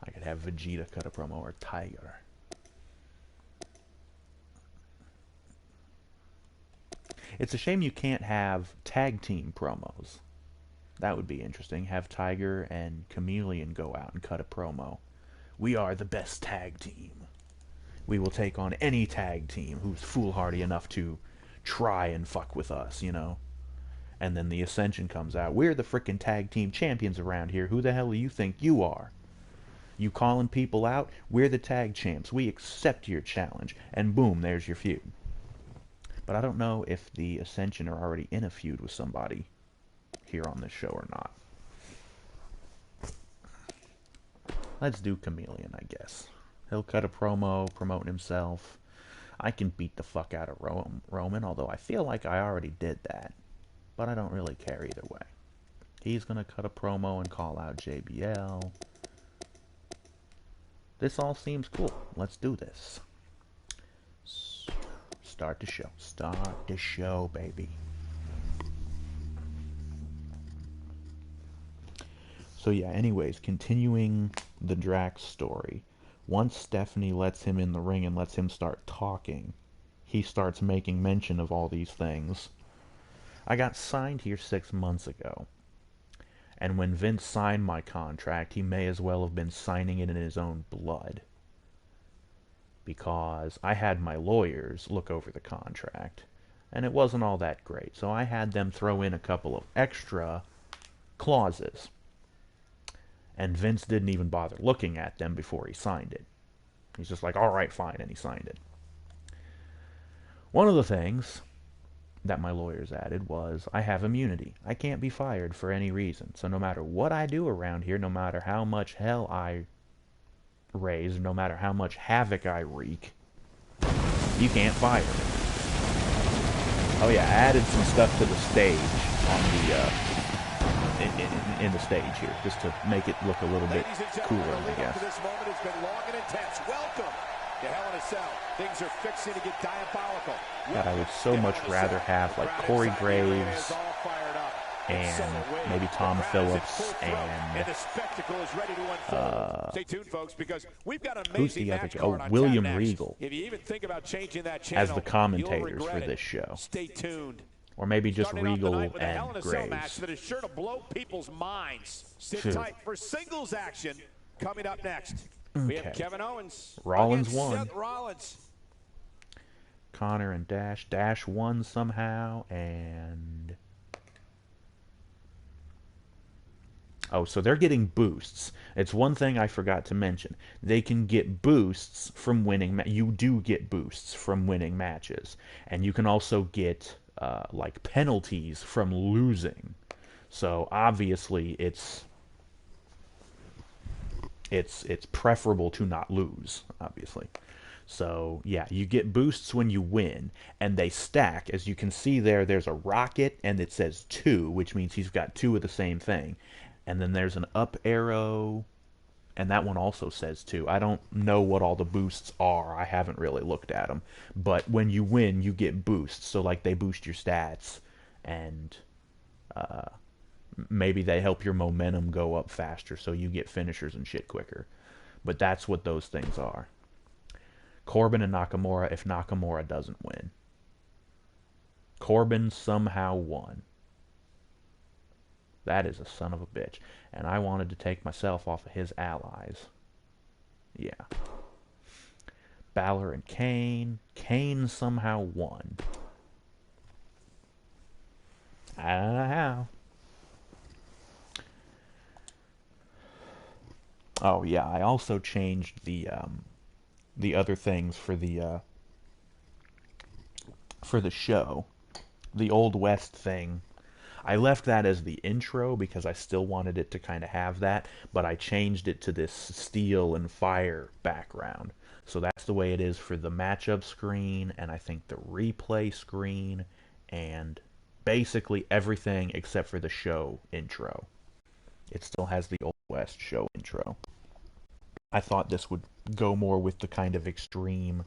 I could have Vegeta cut a promo or Tiger. It's a shame you can't have tag team promos. That would be interesting. Have Tiger and Chameleon go out and cut a promo. We are the best tag team. We will take on any tag team who's foolhardy enough to try and fuck with us, you know? And then the Ascension comes out. We're the frickin' tag team champions around here. Who the hell do you think you are? You calling people out? We're the tag champs. We accept your challenge. And boom, there's your feud. But I don't know if the Ascension are already in a feud with somebody here on this show or not. Let's do Chameleon, I guess. He'll cut a promo, promoting himself. I can beat the fuck out of Roman, although I feel like I already did that. But I don't really care either way. He's going to cut a promo and call out JBL. This all seems cool. Let's do this. Start the show. Start the show, baby. So yeah, anyways, continuing the Drax story. Once Stephanie lets him in the ring and lets him start talking, he starts making mention of all these things. I got signed here 6 months ago. And when Vince signed my contract, he may as well have been signing it in his own blood. Because I had my lawyers look over the contract, and it wasn't all that great. So I had them throw in a couple of extra clauses. And Vince didn't even bother looking at them before he signed it. He's just like, all right, fine, and he signed it. One of the things that my lawyers added was, I have immunity. I can't be fired for any reason. So no matter what I do around here, no matter how much hell I raise, no matter how much havoc I wreak, you can't fire me. Oh yeah, I added some stuff to the stage on the in the stage here, just to make it look a little bit cooler, I guess. This moment has been long and intense. Welcome to Hell in a Cell. Things are fixing to get diabolical. God, I would so much rather have like Corey Graves and maybe Tom Phillips and the spectacle is ready to unfold. Stay tuned, folks, because we've got an who's amazing the other match guy? card Oh, on William tap next. Regal If you even think about changing that channel, as the commentators you'll regret for this it. show. Stay tuned. Or maybe just Starting off the night Regal with a Hell in and a Cell match Graves. that is sure to blow people's minds. Sit Phew. tight for singles action coming up next. We have Okay. Kevin Owens. Rollins against won. Seth Rollins. Connor and Dash. Dash won somehow, and... Oh, so they're getting boosts. It's one thing I forgot to mention. They can get boosts from winning. You do get boosts from winning matches. And you can also get, like, penalties from losing. So, obviously, it's It's preferable to not lose, obviously. So, yeah, you get boosts when you win, and they stack. As you can see there, there's a rocket, and it says 2, which means he's got 2 of the same thing. And then there's an up arrow, and that one also says 2. I don't know what all the boosts are. I haven't really looked at them. But when you win, you get boosts. So, like, they boost your stats, and maybe they help your momentum go up faster, so you get finishers and shit quicker. But that's what those things are. Corbin and Nakamura if Nakamura doesn't win. Corbin somehow won. That is a son of a bitch. And I wanted to take myself off of his allies. Yeah. Balor and Kane. Kane somehow won. I don't know how. Oh yeah, I also changed the other things for the show. The Old West thing. I left that as the intro because I still wanted it to kind of have that, but I changed it to this steel and fire background. So that's the way it is for the matchup screen, and I think the replay screen, and basically everything except for the show intro. It still has the Old West show intro. I thought this would go more with the kind of extreme...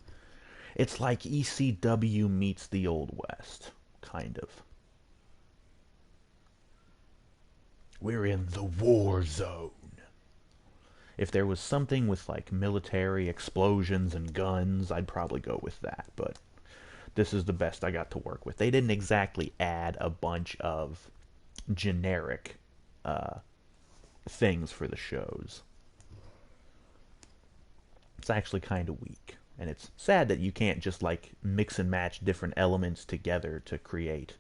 It's like ECW meets the Old West, kind of. We're in the war zone. If there was something with like military explosions and guns, I'd probably go with that, but this is the best I got to work with. They didn't exactly add a bunch of generic things for the shows. It's actually kind of weak, and it's sad that you can't just like mix and match different elements together to create.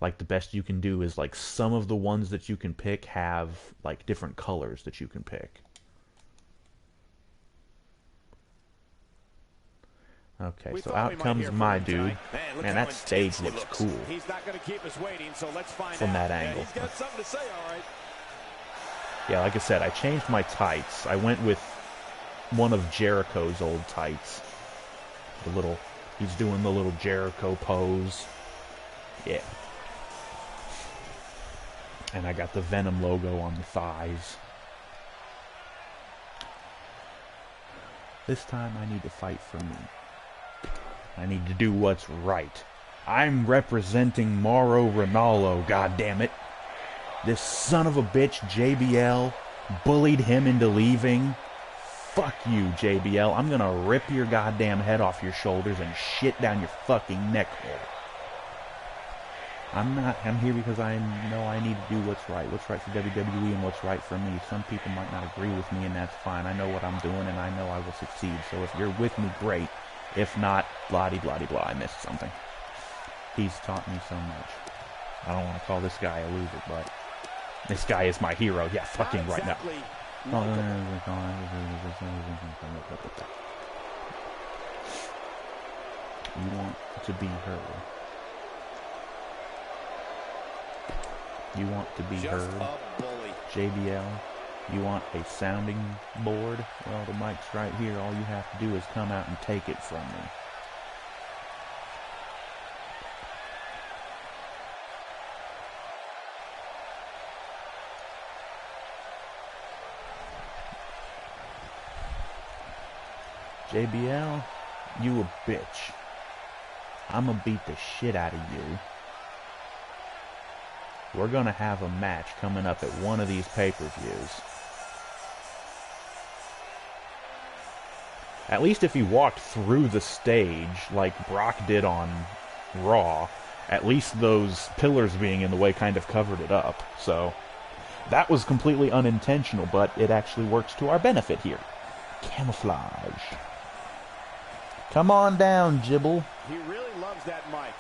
Like, the best you can do is, like, some of the ones that you can pick have, like, different colors that you can pick. Okay, so out comes my dude. Man, that stage looks cool. He's not going to keep us waiting, so let's find from that angle. Yeah, he's got something to say, all right. Yeah, like I said, I changed my tights. I went with one of Jericho's old tights. The little... He's doing the little Jericho pose. Yeah. And I got the Venom logo on the thighs. This time I need to fight for me. I need to do what's right. I'm representing Mauro Ranallo, goddammit. This son of a bitch, JBL, bullied him into leaving. Fuck you, JBL. I'm gonna rip your goddamn head off your shoulders and shit down your fucking neck hole. I'm here because I know I need to do what's right for WWE and what's right for me. Some people might not agree with me, and that's fine. I know what I'm doing, and I know I will succeed. So if you're with me, great. If not, blah-de-blah-de-blah, I missed something. He's taught me so much. I don't want to call this guy a loser, but this guy is my hero. Yeah, fucking right now. You want to be her. You want to be heard, JBL? You want a sounding board? Well, the mic's right here. All you have to do is come out and take it from me. JBL, you a bitch. I'ma beat the shit out of you. We're going to have a match coming up at one of these pay-per-views. At least if he walked through the stage like Brock did on Raw, at least those pillars being in the way kind of covered it up. So that was completely unintentional, but it actually works to our benefit here. Camouflage. Come on down, Jibble. He really loves that mic.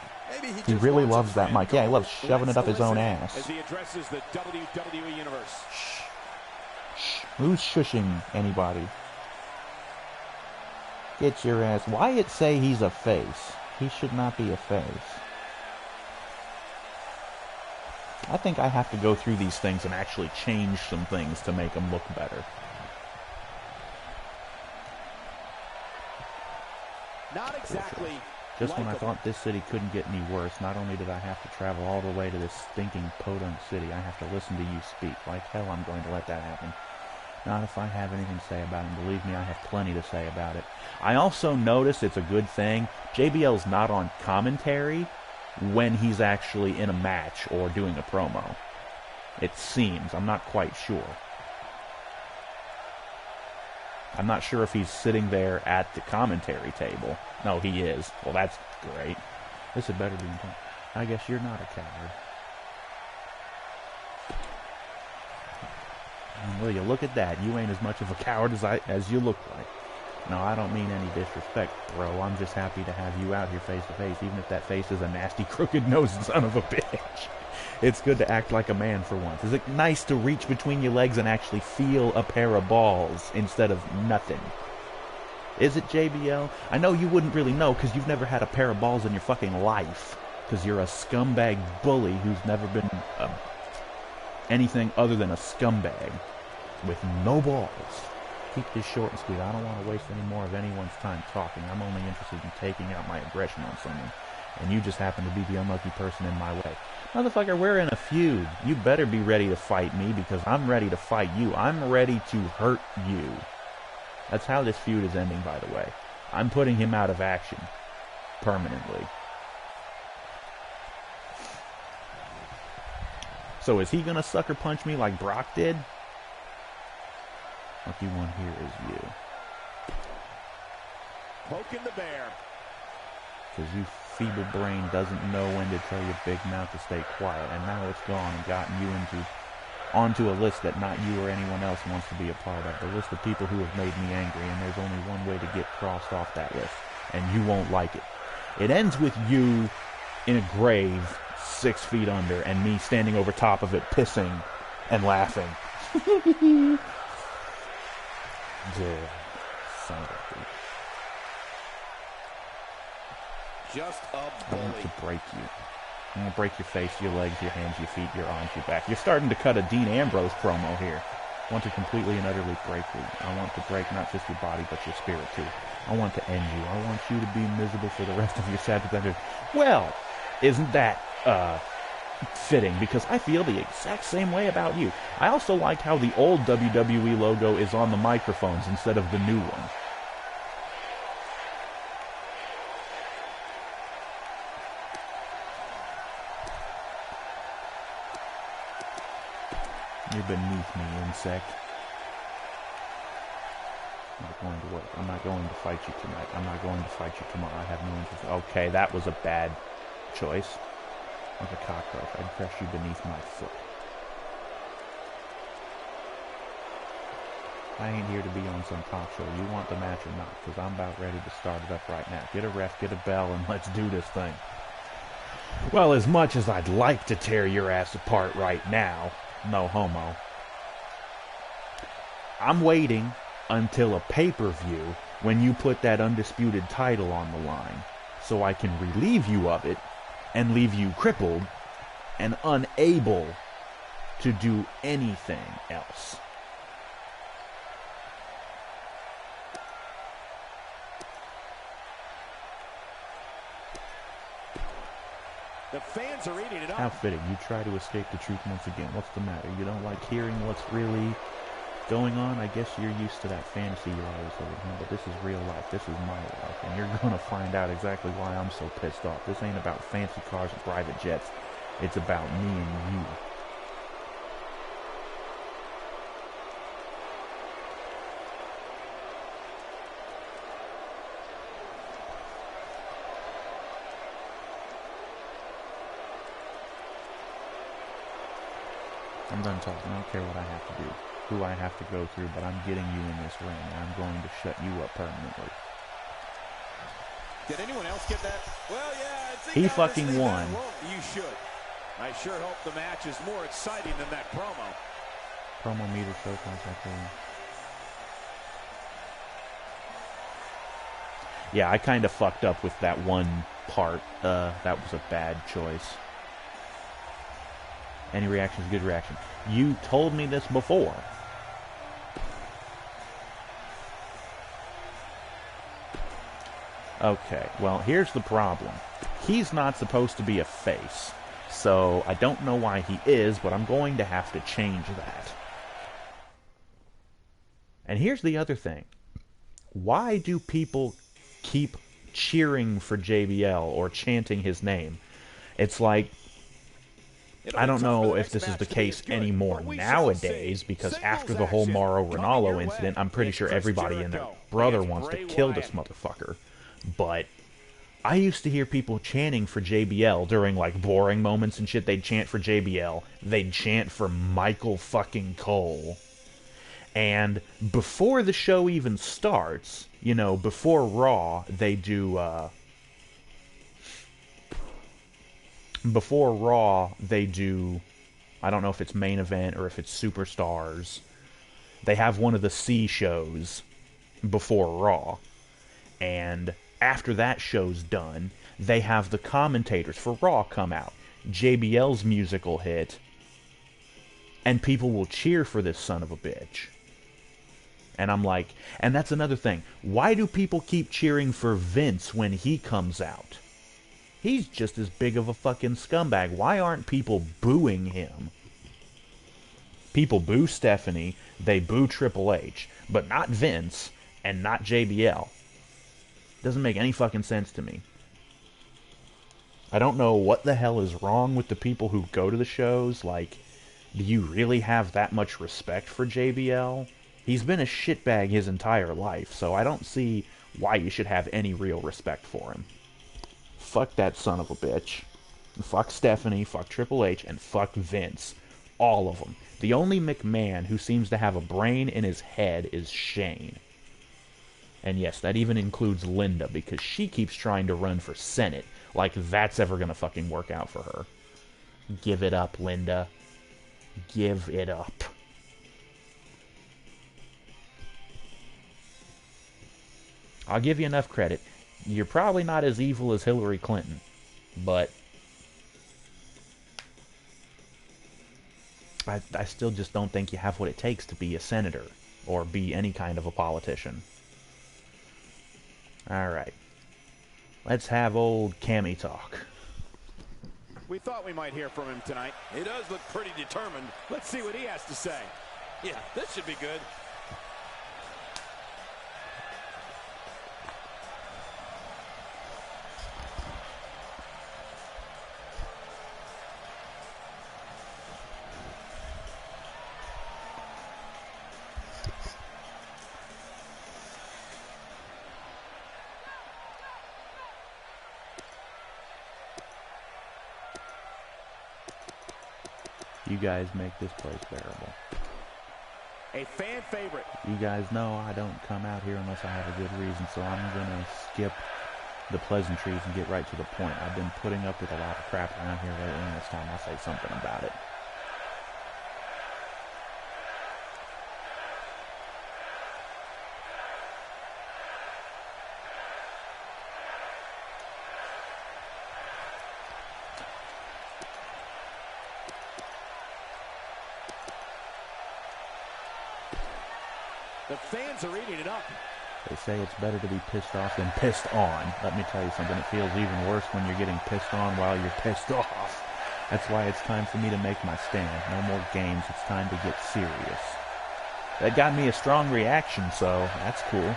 He really loves that mic. Yeah, he loves shoving it up his own ass. As he addresses the WWE Universe. Shh. Who's shushing anybody? Get your ass. Wyatt say he's a face. He should not be a face. I think I have to go through these things and actually change some things to make them look better. Not exactly. Just when I thought this city couldn't get any worse, not only did I have to travel all the way to this stinking podunk city, I have to listen to you speak. Like hell I'm going to let that happen. Not if I have anything to say about it. And believe me, I have plenty to say about it. I also notice it's a good thing. JBL's not on commentary when he's actually in a match or doing a promo. It seems. I'm not quite sure. I'm not sure if he's sitting there at the commentary table. No, he is. Well, that's great. This had better be in time. I guess you're not a coward. Well, you look at that. You ain't as much of a coward as you look like. No, I don't mean any disrespect, bro. I'm just happy to have you out here face to face, even if that face is a nasty, crooked-nosed son of a bitch. It's good to act like a man for once. Is it nice to reach between your legs and actually feel a pair of balls instead of nothing? Is it, JBL? I know you wouldn't really know because you've never had a pair of balls in your fucking life. Because you're a scumbag bully who's never been anything other than a scumbag with no balls. Keep this short and sweet. I don't want to waste any more of anyone's time talking. I'm only interested in taking out my aggression on someone. And you just happen to be the unlucky person in my way. Motherfucker, we're in a feud. You better be ready to fight me because I'm ready to fight you. I'm ready to hurt you. That's how this feud is ending, by the way. I'm putting him out of action. Permanently. So is he going to sucker punch me like Brock did? Lucky one here is you. Poking the bear. Because you feeble brain doesn't know when to tell your big mouth to stay quiet. And now it's gone and gotten you onto a list that not you or anyone else wants to be a part of. The list of people who have made me angry. And there's only one way to get crossed off that list. And you won't like it. It ends with you in a grave 6 feet under and me standing over top of it pissing and laughing. Yeah, son of a bitch. Just a bully. I want to break you. I'm going to break your face, your legs, your hands, your feet, your arms, your back. You're starting to cut a Dean Ambrose promo here. I want to completely and utterly break you. I want to break not just your body, but your spirit too. I want to end you. I want you to be miserable for the rest of your sad life. Well, isn't that, fitting? Because I feel the exact same way about you. I also like how the old WWE logo is on the microphones instead of the new one. You're beneath me, insect. I'm not going to work. I'm not going to fight you tonight. I'm not going to fight you tomorrow. I have no interest. Okay, that was a bad choice. Like a cockroach, I'd crush you beneath my foot. I ain't here to be on some talk show. You want the match or not? Because I'm about ready to start it up right now. Get a ref, get a bell, and let's do this thing. Well, as much as I'd like to tear your ass apart right now, no homo, I'm waiting until a pay-per-view when you put that undisputed title on the line so I can relieve you of it and leave you crippled and unable to do anything else. The fans are eating it up. How fitting. You try to escape the truth once again. What's the matter? You don't like hearing what's really going on? I guess you're used to that fantasy you're always living, but this is real life. This is my life, and you're going to find out exactly why I'm so pissed off. This ain't about fancy cars and private jets. It's about me and you. I'm done talking. I don't care what I have to do, who I have to go through, but I'm getting you in this ring, and I'm going to shut you up permanently. Did anyone else get that? Well, yeah, I think he fucking won. You should. I sure hope the match is more exciting than that promo. Promo meter show contact. Yeah, I kind of fucked up with that one part. That was a bad choice. Any reaction is a good reaction. You told me this before. Okay, well, here's the problem. He's not supposed to be a face, so I don't know why he is, but I'm going to have to change that. And here's the other thing. Why do people keep cheering for JBL or chanting his name? It's like, I don't know if this is the case anymore nowadays, because after the whole Mauro Ranallo incident, I'm pretty sure everybody and their brother wants to kill this motherfucker. But I used to hear people chanting for JBL during, like, boring moments and shit. They'd chant for JBL. They'd chant for Michael fucking Cole. And before the show even starts, you know, before Raw, they do, before Raw, they do, I don't know if it's main event or if it's Superstars. They have one of the C shows before Raw. And after that show's done, they have the commentators for Raw come out. JBL's musical hit, and people will cheer for this son of a bitch. And I'm like, and that's another thing. Why do people keep cheering for Vince when he comes out? He's just as big of a fucking scumbag. Why aren't people booing him? People boo Stephanie, they boo Triple H, but not Vince and not JBL. Doesn't make any fucking sense to me. I don't know what the hell is wrong with the people who go to the shows. Like, do you really have that much respect for JBL? He's been a shitbag his entire life, so I don't see why you should have any real respect for him. Fuck that son of a bitch. Fuck Stephanie, fuck Triple H, and fuck Vince. All of them. The only McMahon who seems to have a brain in his head is Shane. And yes, that even includes Linda, because she keeps trying to run for Senate, like that's ever gonna fucking work out for her. Give it up, Linda. Give it up. I'll give you enough credit. You're probably not as evil as Hillary Clinton, but I still just don't think you have what it takes to be a senator or be any kind of a politician. Alright. Let's have old Cammy talk. We thought we might hear from him tonight. He does look pretty determined. Let's see what he has to say. Yeah, this should be good. You guys make this place bearable. A fan favorite. You guys know I don't come out here unless I have a good reason, so I'm gonna skip the pleasantries and get right to the point. I've been putting up with a lot of crap around here lately, and it's time I say something about it. The fans are eating it up. They say it's better to be pissed off than pissed on. Let me tell you something, it feels even worse when you're getting pissed on while you're pissed off. That's why it's time for me to make my stand. No more games, it's time to get serious. That got me a strong reaction, so that's cool.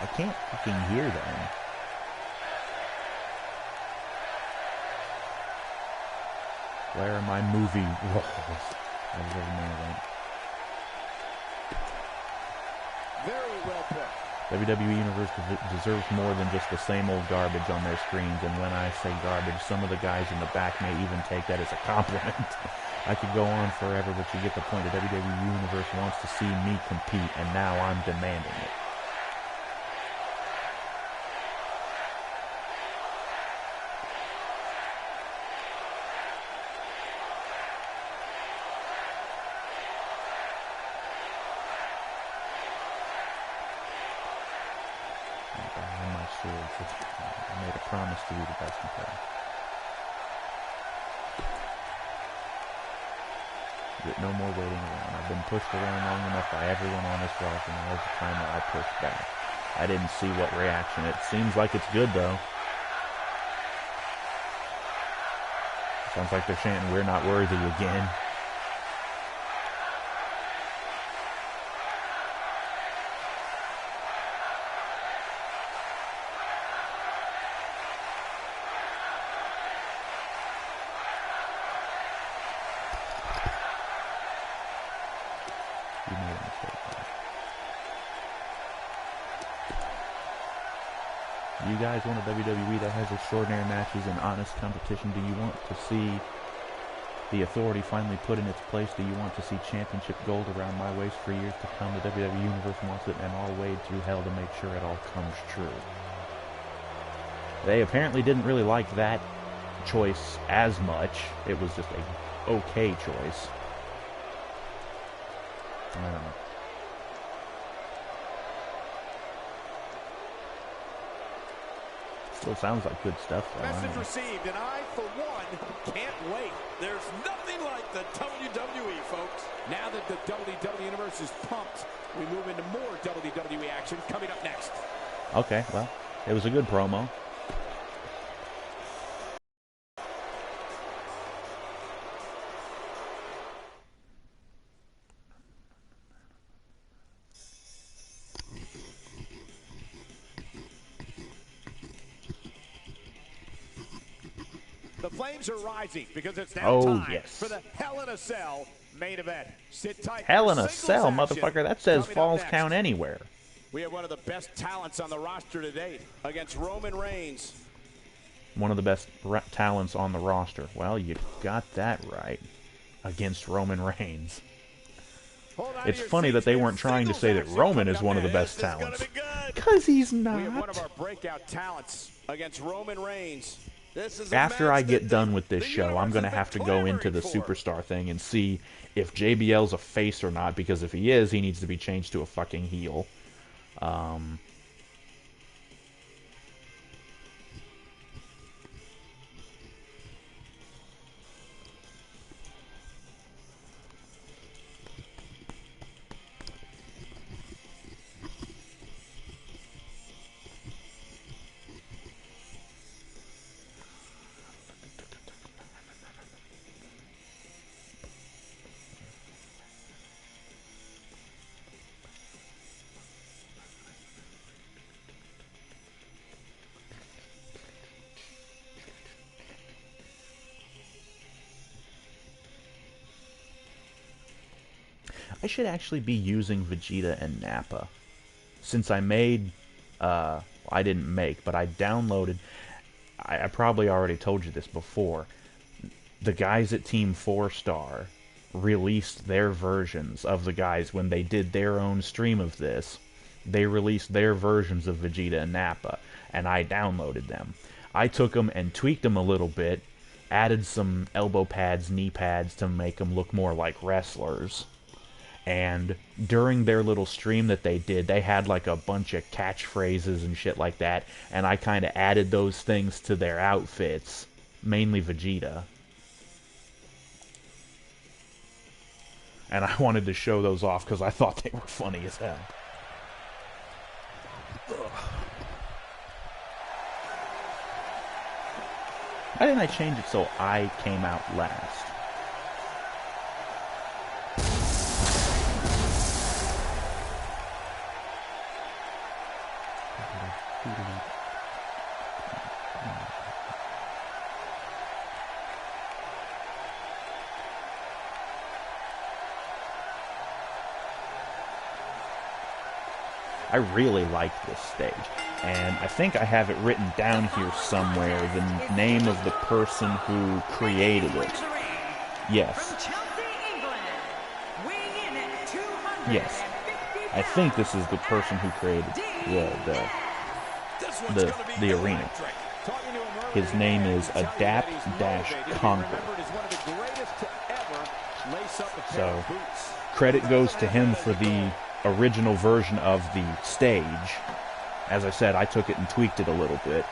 I can't fucking hear them. Where are my movie roles? That was amazing. Very well put. WWE Universe deserves more than just the same old garbage on their screens, and when I say garbage, some of the guys in the back may even take that as a compliment. I could go on forever, but you get the point. The WWE Universe wants to see me compete, and now I'm demanding it. I made a promise to be the best in play. it. No more waiting around. I've been pushed around long enough by everyone on this roster. Now is the time that I push back. I didn't see what reaction. It seems like it's good, though. Sounds like they're chanting, "We're not worthy" again. Do you guys want a WWE that has extraordinary matches and honest competition? Do you want to see the Authority finally put in its place? Do you want to see championship gold around my waist for years to come? The WWE Universe wants it, and I'll wade through hell to make sure it all comes true. They apparently didn't really like that choice as much. It was just a okay choice. I don't know. Still sounds like good stuff, though. Message received, and I, for one, can't wait. There's nothing like the WWE, folks. Now that the WWE Universe is pumped, we move into more WWE action coming up next. Okay, well, it was a good promo. The flames are rising because it's now time yes. for the Hell in a Cell main event. Sit tight. Hell in a Cell, action motherfucker. That says coming up Falls next. Count Anywhere. We have one of the best talents on the roster to date against Roman Reigns. One of the best talents on the roster. Well, you got that right. Against Roman Reigns. It's funny that they weren't trying to say that Roman is one of the best talents. Because he's We have one not. of our breakout talents against Roman Reigns. After I get done with this show, I'm going to have to go into the Superstar thing and see if JBL's a face or not, because if he is, he needs to be changed to a fucking heel. I should actually be using Vegeta and Nappa. Since I made, I didn't make, but I downloaded, I probably already told you this before, the guys at Team 4-Star released their versions of the guys when they did their own stream of this. They released their versions of Vegeta and Nappa, and I downloaded them. I took them and tweaked them a little bit, added some elbow pads, knee pads to make them look more like wrestlers. And during their little stream that they did, they had like a bunch of catchphrases and shit like that, and I kind of added those things to their outfits, mainly Vegeta. And I wanted to show those off because I thought they were funny as hell. Why didn't I change it so I came out last? I really like this stage, and I think I have it written down here somewhere, the name of the person who created it. Yes. Yes. I think this is the person who created the arena. His name is Adapt-Conquer. So, credit goes to him for the original version of the stage. As I said, I took it and tweaked it a little bit.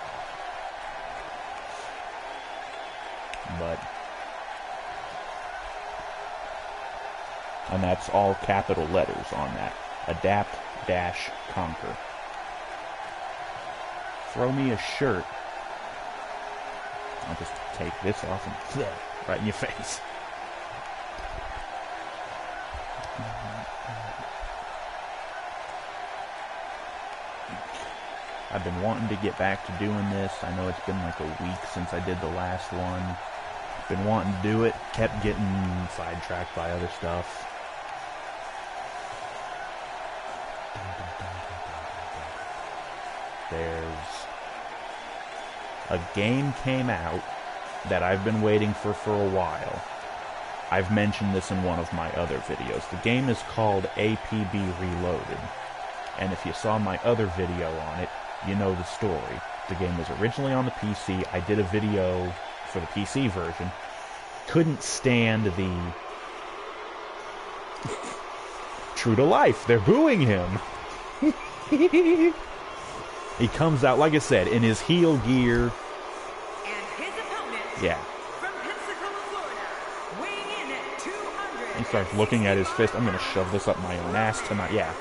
But And that's all capital letters on that. Adapt dash conquer. Throw me a shirt. I'll just take this off and right in your face. I've been wanting to get back to doing this. I know it's been like a week since I did the last one. Been wanting to do it. Kept getting sidetracked by other stuff. There's a game came out that I've been waiting for a while. I've mentioned this in one of my other videos. The game is called APB Reloaded. And if you saw my other video on it, you know the story. The game was originally on the PC. I did a video for the PC version. Couldn't stand the... True to life, they're booing him. He comes out, like I said, in his heel gear. And his opponent, yeah. from Pensacola, Florida, weighing in at 200. He starts looking at his fist. I'm going to shove this up my own ass tonight. Yeah.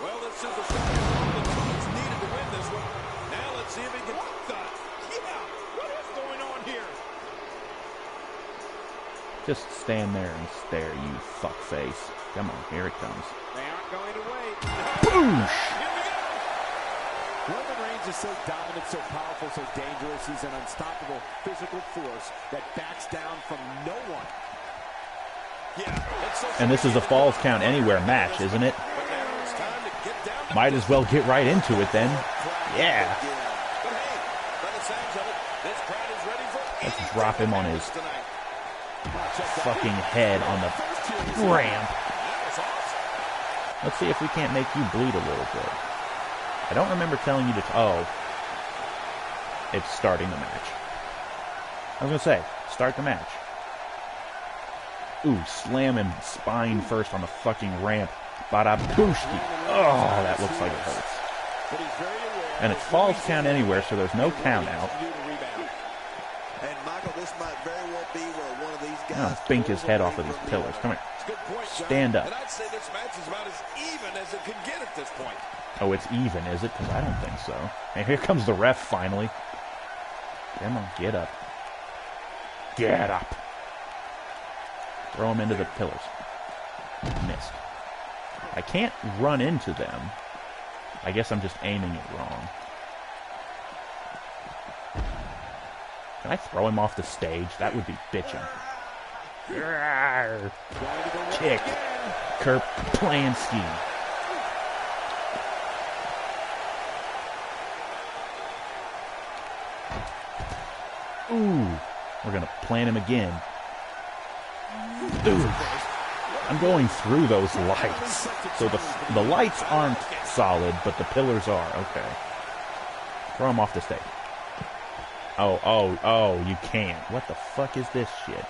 Well, this superstar has all the tools needed to win this one. Now let's see if he can... What is going on here? Just stand there and stare, you fuckface. Come on, here it comes. They aren't going to wait. Boosh! Roman Reigns is so dominant, so powerful, so dangerous. He's an unstoppable physical force that backs down from no one. And this is a Falls Count Anywhere match, isn't it? Might as well get right into it then. Yeah. Let's drop him on his fucking head on the ramp. Let's see if we can't make you bleed a little bit. I don't remember telling you to... Oh. It's starting the match. I was going to say, start the match. Ooh, slam him spine first on the fucking ramp. Bada booshki. Oh, that looks like it hurts. And it Falls Count Anywhere, so there's no count out. And Michael, this might very well be where one of these guys... Oh, bink his head off of these pillars. Come here. Stand up. And I'd say this match is about as even as it can get at this point. Oh, it's even, is it? Because I don't think so. And here comes the ref, finally. Come on, get up. Get up. Throw him into the pillars. Missed. I can't run into them. I guess I'm just aiming it wrong. Can I throw him off the stage? That would be bitching. Kick. Kerplansky. Ooh. We're going to plant him again. Ooh. I'm going through those lights. So the lights aren't solid, but the pillars are. Okay. Throw him off the stage. Oh, you can't. What the fuck is this shit?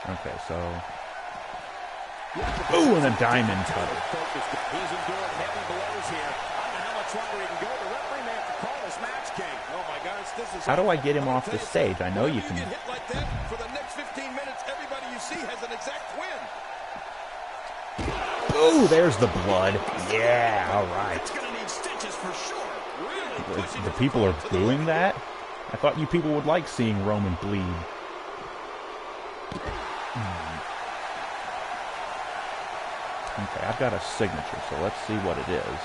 Okay, so... Ooh, and a diamond cutter. He's enduring heavy blows here. I don't know how much longer he can go. The referee may have to call this match, King. Oh my gosh, this is... How do I get him off the stage? I know you can... Get hit like that, for the next 15 minutes, everybody you see has an exact win. Ooh, there's the blood. Yeah, all right. It's gonna need stitches for sure. Really The people are booing that? I thought you people would like seeing Roman bleed. Okay, I've got a signature, so let's see what it is.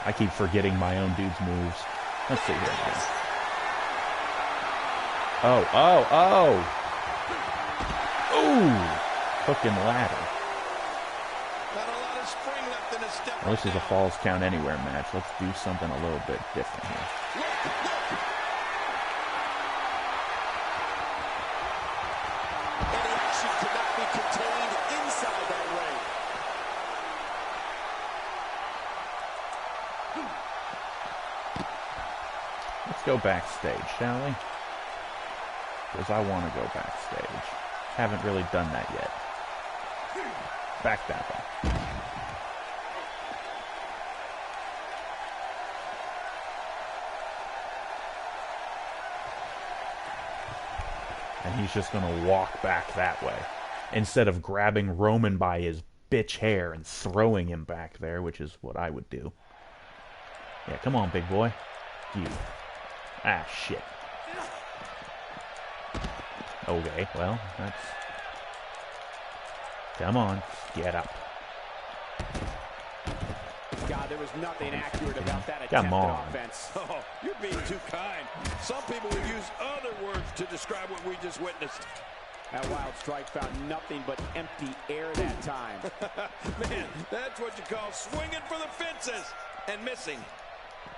I keep forgetting my own dude's moves. Let's see here. Oh. Ooh! Hook and ladder. Not a lot of spring left in his step. Well, this is a Falls Count Anywhere match. Let's do something a little bit different here. Any action could not be contained inside that ring. Let's go backstage, shall we? Because I want to go backstage. Haven't really done that yet. Back that way. And he's just going to walk back that way. instead of grabbing Roman by his bitch hair and throwing him back there, which is what I would do. Yeah, come on, big boy. You. Ah, shit. Okay, well, that's... Come on, get up. God, there was nothing accurate about that Come attempt on. at offense. Oh, you're being too kind. Some people would use other words to describe what we just witnessed. That wild strike found nothing but empty air that time. Man, that's what you call swinging for the fences and missing.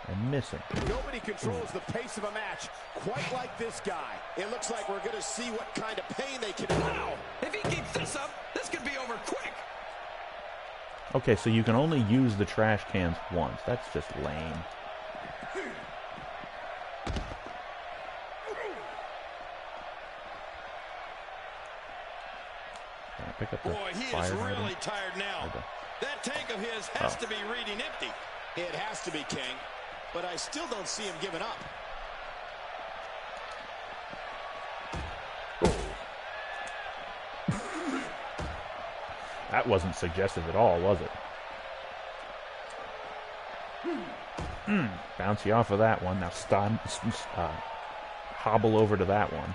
And missing. Nobody controls the pace of a match quite like this guy. It looks like we're going to see what kind of pain they can... Wow! If he keeps this up, this could be over quick. Okay, so you can only use the trash cans once. That's just lame. Can I pick up the Boy, he is fire really hydrant? tired now. That tank of his has to be reading empty. It has to be, King. But I still don't see him giving up. That wasn't suggestive at all, was it? Bounce you off of that one. Now hobble over to that one.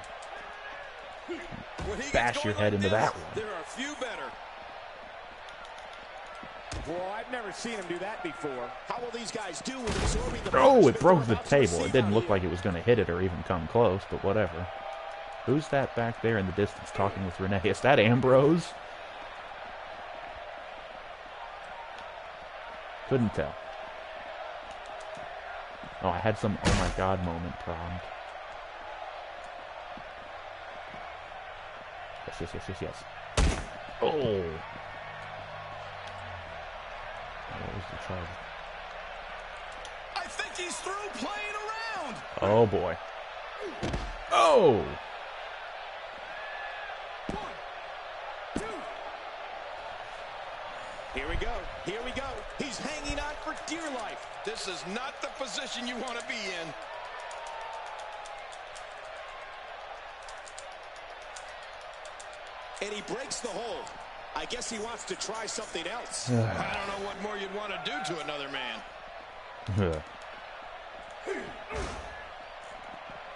Bash your head into that one. There are a few better. Well, I've never seen him do that before. How will these guys do with absorbing the... Oh, it broke the table. It didn't look like it was going to hit it or even come close, but whatever. Who's that back there in the distance talking with Renee? Is that Ambrose? Couldn't tell. Oh, I had some oh my god moment prompt. Yes. Oh! What was the charge? I think he's through playing around. Oh boy. Oh! 1, 2. Here we go. Here we go. He's hanging on for dear life. This is not the position you want to be in. And he breaks the hold. I guess he wants to try something else. I don't know what more you'd want to do to another man.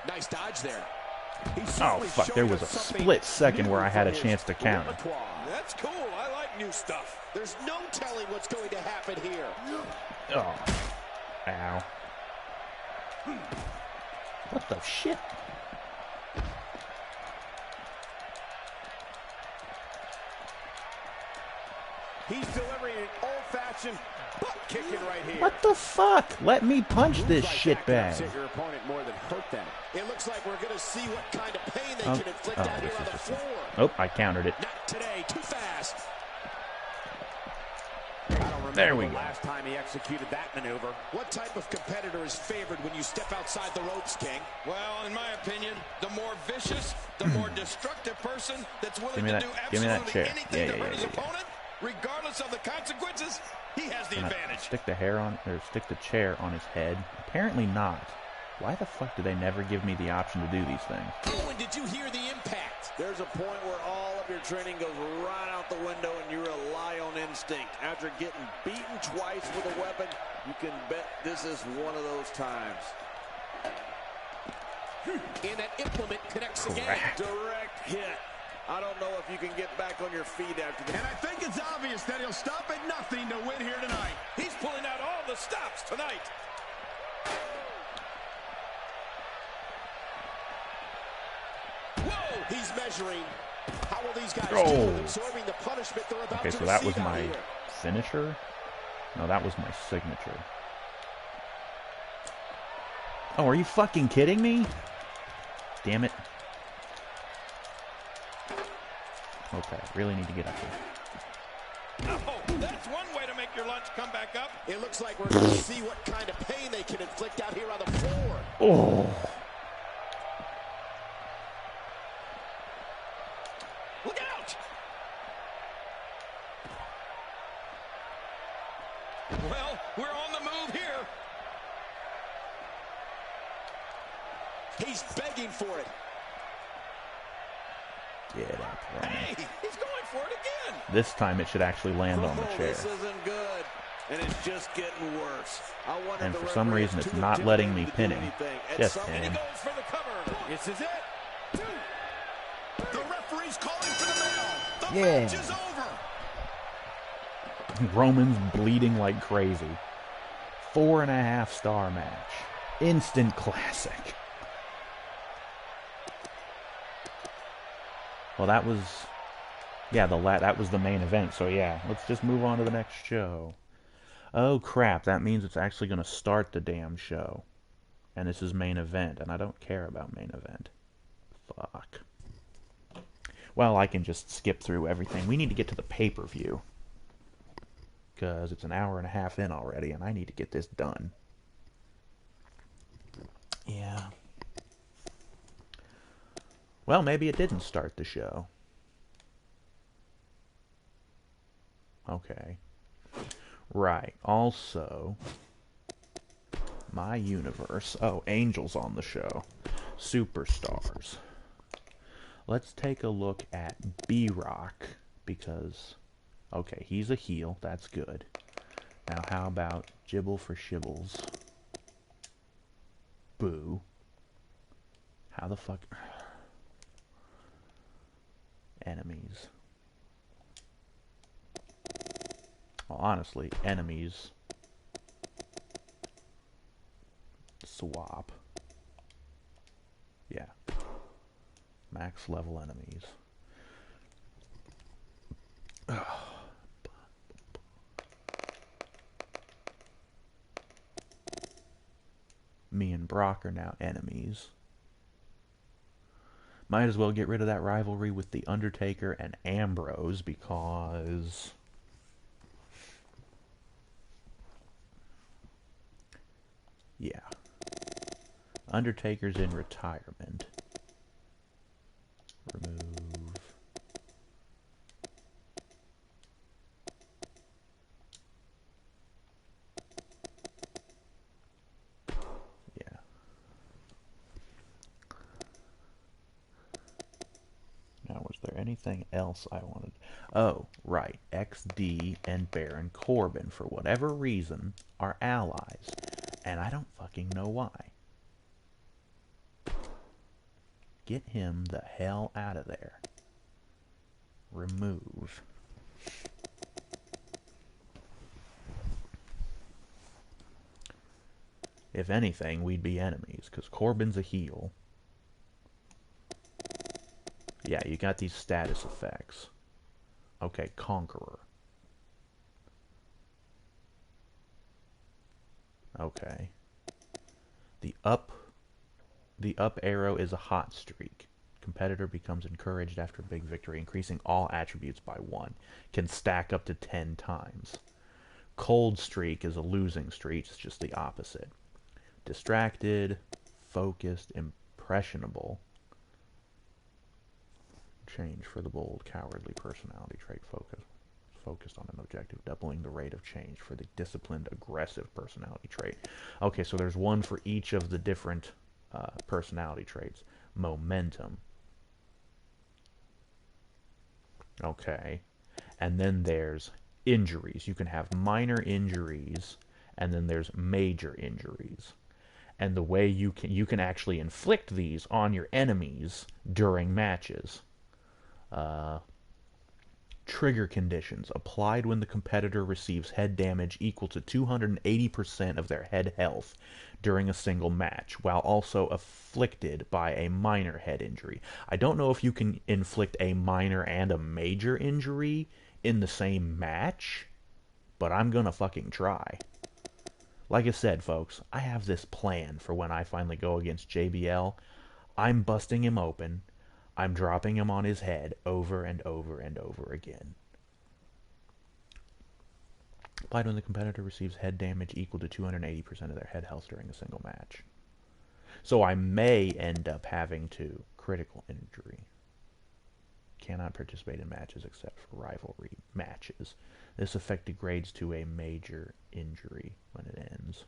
Nice dodge there. Oh, fuck. There was a split second where I had a chance to counter. That's cool. I like new stuff. There's no telling what's going to happen here. Oh. Ow. What the shit? He's delivering an old-fashioned butt kicking right here. What the fuck? Let me punch this shitbag. Upset your opponent more than hurt them. It looks like we're going to see what kind of pain they can inflict out here on the floor. Oh, I countered it. Not today. Too fast. I don't remember There we the go. last time he executed that maneuver. What type of competitor is favored when you step outside the ropes, King? Well, in my opinion, the more vicious, the more destructive person that's willing Give me to that- do give me that absolutely chair. anything Yeah, to yeah, hurt his yeah, yeah. opponent, regardless of the consequences, he has the Can I advantage. stick the hair on, or stick the chair on his head? Apparently not. Why the fuck do they never give me the option to do these things? Oh, and did you hear the impact? There's a point where all of your training goes right out the window and you rely on instinct. After getting beaten twice with a weapon, you can bet this is one of those times. And that implement connects again. Correct. Direct hit. I don't know if you can get back on your feet after that. And I think it's obvious that he'll stop at nothing to win here tonight. He's pulling out all the stops tonight. Whoa! He's measuring. How will these guys Oh. do with absorbing the punishment they're about Okay, to so that was receive out my here? finisher? No, that was my signature. Oh, are you fucking kidding me? Damn it. Okay, really need to get up here. Oh, that's one way to make your lunch come back up. It looks like we're going to see what kind of pain they can inflict out here on the floor. Oh. Look out! Well, we're on the move here. He's begging for it. Get up, Roman. Hey, he's going for it again. This time it should actually land on the chair. This isn't good, and it's just getting worse. I wonder And if for the some referee reason is it's too not letting me intimidated pin to do him. anything. And Just so- pin and he him. goes for the cover. This is it. The referee's calling for the bell. The Yeah. match is over. Roman's bleeding like crazy. 4.5-star match. Instant classic. Well, that was... Yeah, that was the main event, so yeah. Let's just move on to the next show. Oh, crap. That means it's actually going to start the damn show. And this is main event, and I don't care about main event. Fuck. Well, I can just skip through everything. We need to get to the pay-per-view. Because it's an hour and a half in already, and I need to get this done. Yeah. Well, maybe it didn't start the show. Okay. Right. Also, my universe. Oh, Angel's on the show. Superstars. Let's take a look at B-Rock, because... Okay, he's a heel. That's good. Now, how about Jibble for Shibbles? Boo. How the fuck... Enemies. Well, honestly, enemies... Swap. Yeah. Max level enemies. Ugh. Me and Brock are now enemies. Might as well get rid of that rivalry with The Undertaker and Ambrose, because... Yeah. Undertaker's in retirement. Remove. Yeah. Now, was there anything else I wanted? Oh, right. XD and Baron Corbin, for whatever reason, are allies. And I don't fucking know why. Get him the hell out of there. Remove. If anything, we'd be enemies, because Corbin's a heel. Yeah, you got these status effects. Okay, Conqueror. Okay. The up arrow is a hot streak. Competitor becomes encouraged after a big victory, increasing all attributes by 1. Can stack up to 10 times. Cold streak is a losing streak. It's just the opposite. Distracted, focused, impressionable. Change for the bold, cowardly personality trait. Focused on an objective, doubling the rate of change for the disciplined, aggressive personality trait. Okay, so there's one for each of the different personality traits. Momentum. Okay. And then there's injuries. You can have minor injuries, and then there's major injuries. And the way you can actually inflict these on your enemies during matches. Trigger conditions applied when the competitor receives head damage equal to 280% of their head health during a single match, while also afflicted by a minor head injury. I don't know if you can inflict a minor and a major injury in the same match, but I'm gonna fucking try. Like I said, folks, I have this plan for when I finally go against JBL. I'm busting him open. I'm dropping him on his head over and over and over again. Applied when the competitor receives head damage equal to 280% of their head health during a single match. So I may end up having to critical injury. Cannot participate in matches except for rivalry matches. This effect degrades to a major injury when it ends.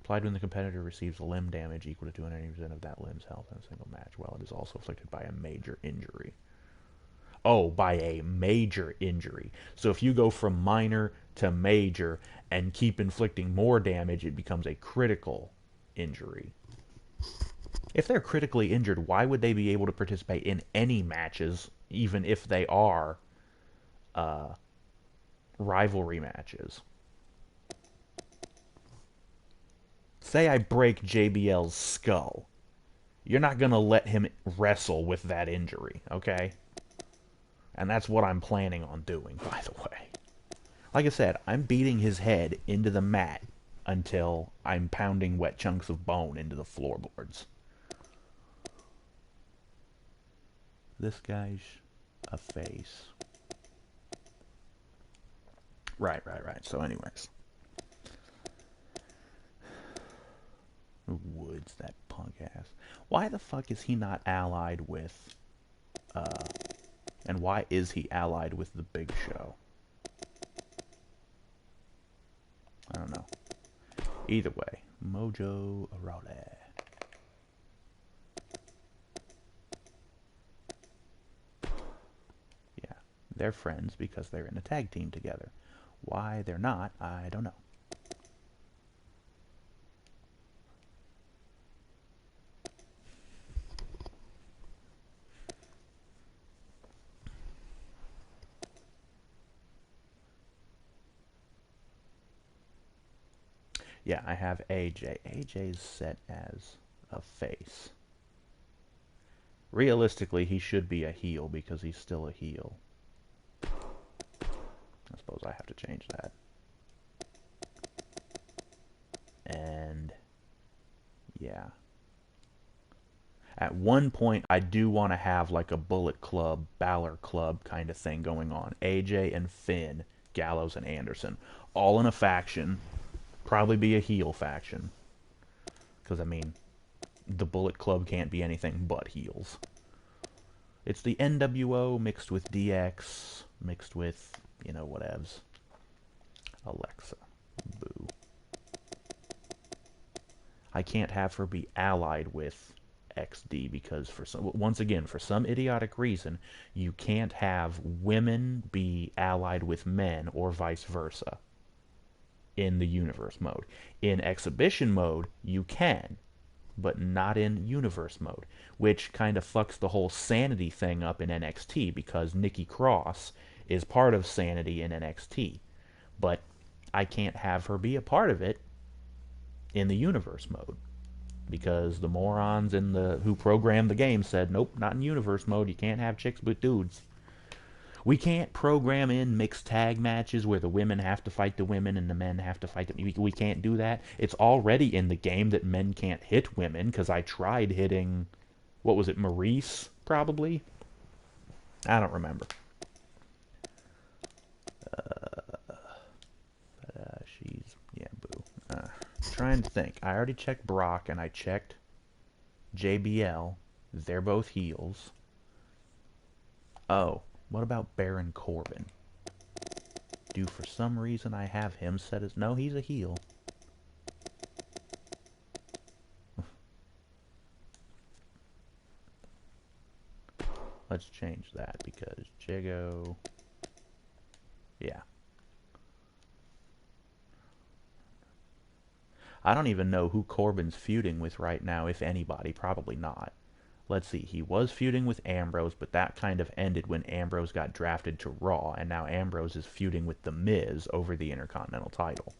Applied when the competitor receives limb damage equal to 280% of that limb's health in a single match, while it is also afflicted by a major injury. Oh, by a major injury. So if you go from minor to major and keep inflicting more damage, it becomes a critical injury. If they're critically injured, why would they be able to participate in any matches, even if they are rivalry matches? Say I break JBL's skull. You're not going to let him wrestle with that injury, okay? And that's what I'm planning on doing, by the way. Like I said, I'm beating his head into the mat until I'm pounding wet chunks of bone into the floorboards. This guy's a face. Right. So anyways. Woods, that punk ass. Why the fuck is he not allied with, and why is he allied with the Big Show? I don't know. Either way, Mojo Rawley. Yeah, they're friends because they're in a tag team together. Why they're not, I don't know. Yeah, I have AJ. AJ's set as a face. Realistically, he should be a heel because he's still a heel. I suppose I have to change that. And yeah. At one point, I do want to have like a Bullet Club, Balor Club kind of thing going on. AJ and Finn, Gallows and Anderson, all in a faction. Probably be a heel faction. Because, I mean, the Bullet Club can't be anything but heels. It's the NWO mixed with DX, mixed with, you know, whatevs. Alexa. Boo. I can't have her be allied with XD because once again, for some idiotic reason, you can't have women be allied with men or vice versa in the universe mode. In exhibition mode, you can, but not in universe mode, which kind of fucks the whole sanity thing up in NXT because Nikki Cross is part of sanity in NXT, but I can't have her be a part of it in the universe mode because the morons who programmed the game said, nope, not in universe mode, you can't have chicks with dudes. We can't program in mixed tag matches where the women have to fight the women and the men have to fight the... We can't do that. It's already in the game that men can't hit women, because I tried hitting... What was it, Maurice, probably? I don't remember. She's... Yeah, boo. Trying to think. I already checked Brock, and I checked JBL. They're both heels. Oh. What about Baron Corbin? Do for some reason I have him set as... No, he's a heel. Let's change that because Jago... Yeah. I don't even know who Corbin's feuding with right now, if anybody. Probably not. Let's see, he was feuding with Ambrose, but that kind of ended when Ambrose got drafted to Raw, and now Ambrose is feuding with The Miz over the Intercontinental title.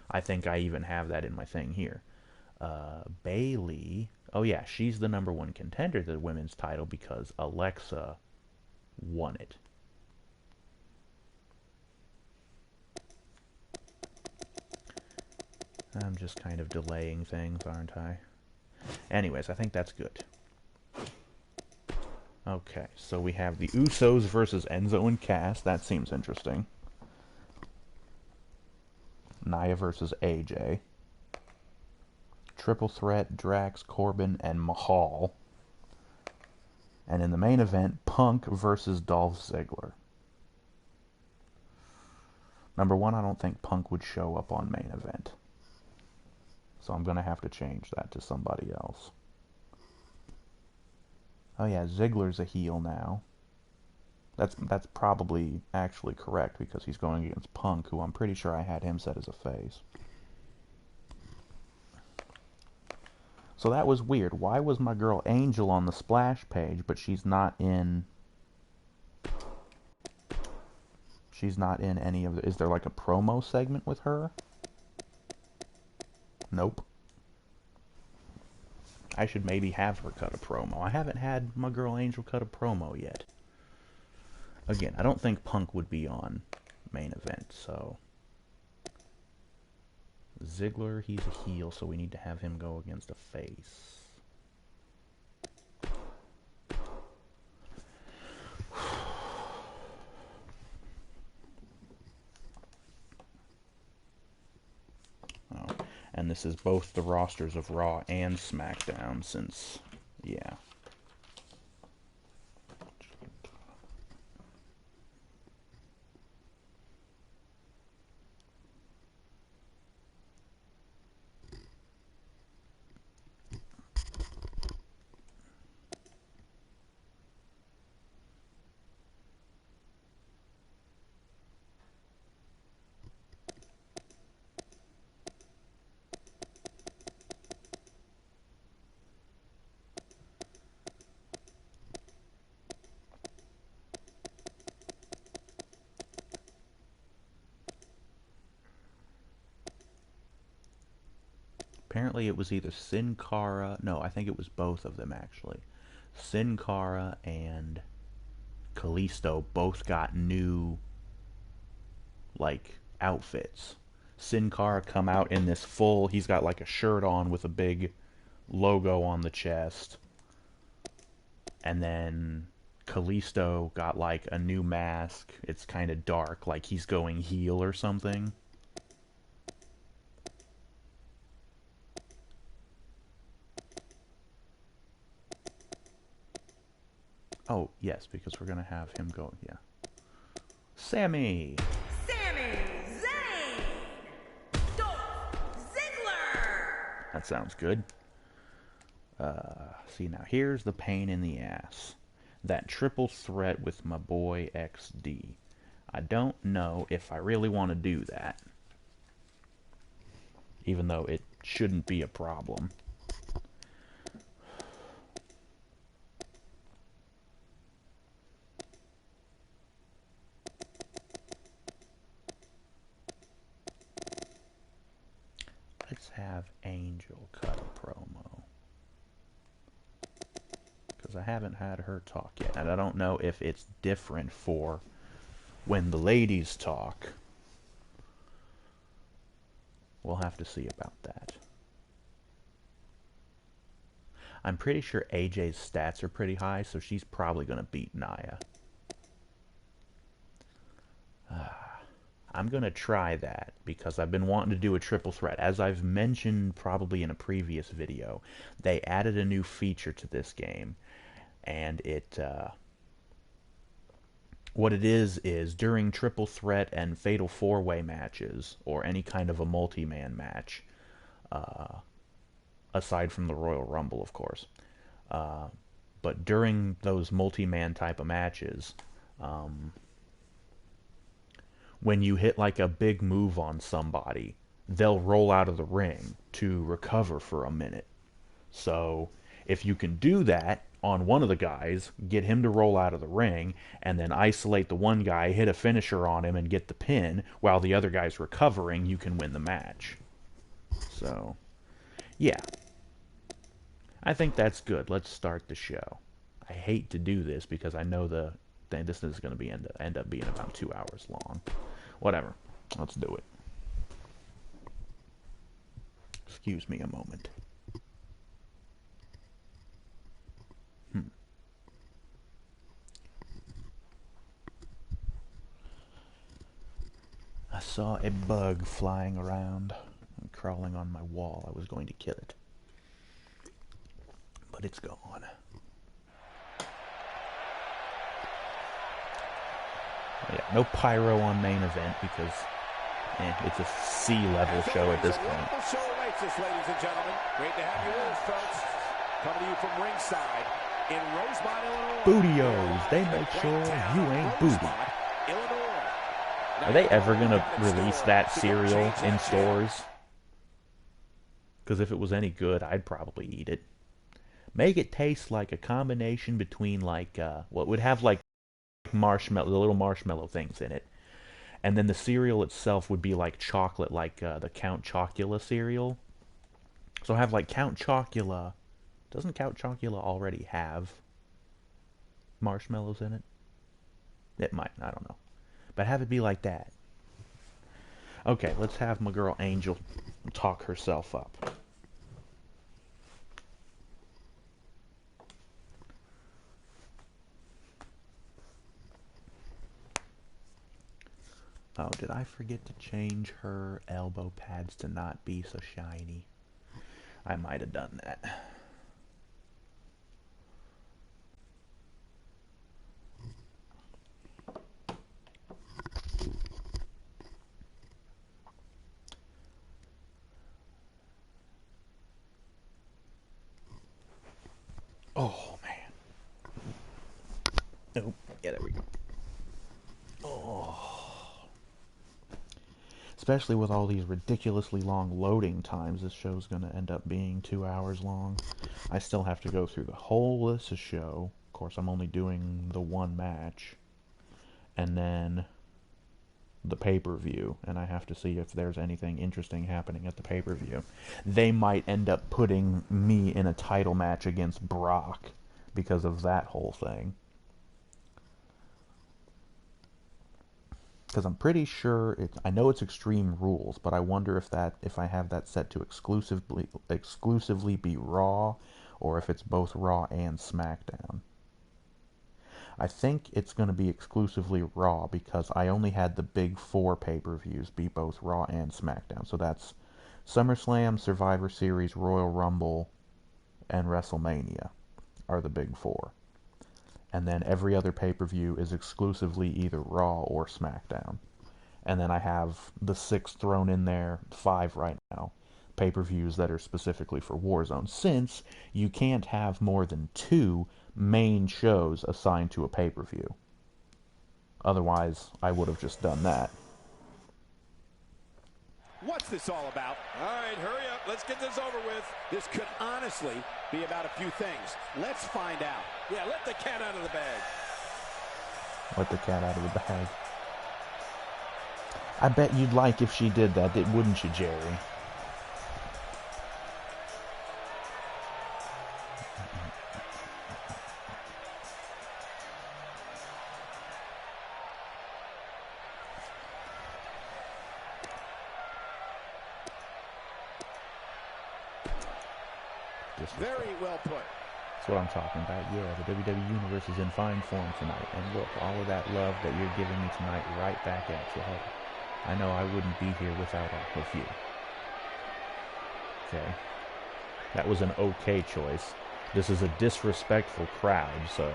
I think I even have that in my thing here. Bayley, oh yeah, she's the #1 contender to the women's title because Alexa won it. I'm just kind of delaying things, aren't I? Anyways, I think that's good. Okay, so we have the Usos versus Enzo and Cass. That seems interesting. Nia versus AJ. Triple threat, Drax, Corbin, and Mahal. And in the main event, Punk versus Dolph Ziggler. #1, I don't think Punk would show up on main event. So I'm going to have to change that to somebody else. Oh yeah, Ziggler's a heel now. That's probably actually correct because he's going against Punk, who I'm pretty sure I had him set as a face. So that was weird. Why was my girl Angel on the splash page, but she's not in... She's not in any of the... Is there like a promo segment with her? Nope. I should maybe have her cut a promo. I haven't had my girl Angel cut a promo yet. Again, I don't think Punk would be on main event, so... Ziggler, he's a heel, so we need to have him go against a face. Oh, and this is both the rosters of Raw and SmackDown since, yeah. Apparently it was either Sin Cara... No, I think it was both of them, actually. Sin Cara and Kalisto both got new, like, outfits. Sin Cara come out in this full... He's got, like, a shirt on with a big logo on the chest. And then Kalisto got, like, a new mask. It's kind of dark, like he's going heel or something. Oh, yes, because we're going to have him go, yeah. Sami Zayn! Dolph Ziggler! That sounds good. See, now here's the pain in the ass. That triple threat with my boy XD. I don't know if I really want to do that. Even though it shouldn't be a problem. Let's have Angel cut a promo. Because I haven't had her talk yet. And I don't know if it's different for when the ladies talk. We'll have to see about that. I'm pretty sure AJ's stats are pretty high, so she's probably going to beat Nia. I'm going to try that because I've been wanting to do a triple threat. As I've mentioned probably in a previous video, they added a new feature to this game. And it, what it is during triple threat and fatal four-way matches, or any kind of a multi-man match, aside from the Royal Rumble, of course, but during those multi-man type of matches, when you hit like a big move on somebody, they'll roll out of the ring to recover for a minute. So if you can do that on one of the guys, get him to roll out of the ring, and then isolate the one guy, hit a finisher on him, and get the pin, while the other guy's recovering, you can win the match. So, yeah. I think that's good. Let's start the show. I hate to do this because I know this is going to end up being about 2 hours long. Whatever. Let's do it. Excuse me a moment. I saw a bug flying around and crawling on my wall. I was going to kill it. But it's gone. Yeah, no pyro on main event because it's a C-level show at this point. Show awaits us, ladies and gentlemen. Great to have you with us, folks. Coming to you from ringside, in Rosemont, Illinois. Bootios. They make sure you ain't booty. Are they ever going to release that cereal in stores? Because if it was any good, I'd probably eat it. Make it taste like a combination between like, what would have like marshmallow, the little marshmallow things in it. And then the cereal itself would be like chocolate, like the Count Chocula cereal. So have like Count Chocula. Doesn't Count Chocula already have marshmallows in it? It might, I don't know. But have it be like that. Okay, let's have my girl Angel talk herself up. Oh, did I forget to change her elbow pads to not be so shiny? I might have done that. Oh, man. Oh, yeah, there we go. Oh. Especially with all these ridiculously long loading times, this show's going to end up being 2 hours long. I still have to go through the whole list of show. Of course, I'm only doing the one match. And then the pay-per-view, and I have to see if there's anything interesting happening at the pay-per-view. They might end up putting me in a title match against Brock because of that whole thing. Because I'm pretty sure I know it's Extreme Rules, but I wonder if I have that set to exclusively be Raw, or if it's both Raw and SmackDown. I think it's going to be exclusively Raw because I only had the big 4 pay-per-views be both Raw and SmackDown. So that's SummerSlam, Survivor Series, Royal Rumble, and WrestleMania are the big 4. And then every other pay-per-view is exclusively either Raw or SmackDown. And then I have the 6 thrown in there, 5 right now, pay-per-views that are specifically for Warzone, since you can't have more than 2 main shows assigned to a pay-per-view. Otherwise, I would have just done that. What's this all about? All right, hurry up. Let's get this over with. This could honestly be about a few things. Let's find out. Yeah, let the cat out of the bag. Let the cat out of the bag. I bet you'd like if she did that, wouldn't you, Jerry? Very well put. That's what I'm talking about. Yeah, the WWE Universe is in fine form tonight. And look, all of that love that you're giving me tonight right back at you. Hey, I know I wouldn't be here without all of you. Okay. That was an okay choice. This is a disrespectful crowd, so...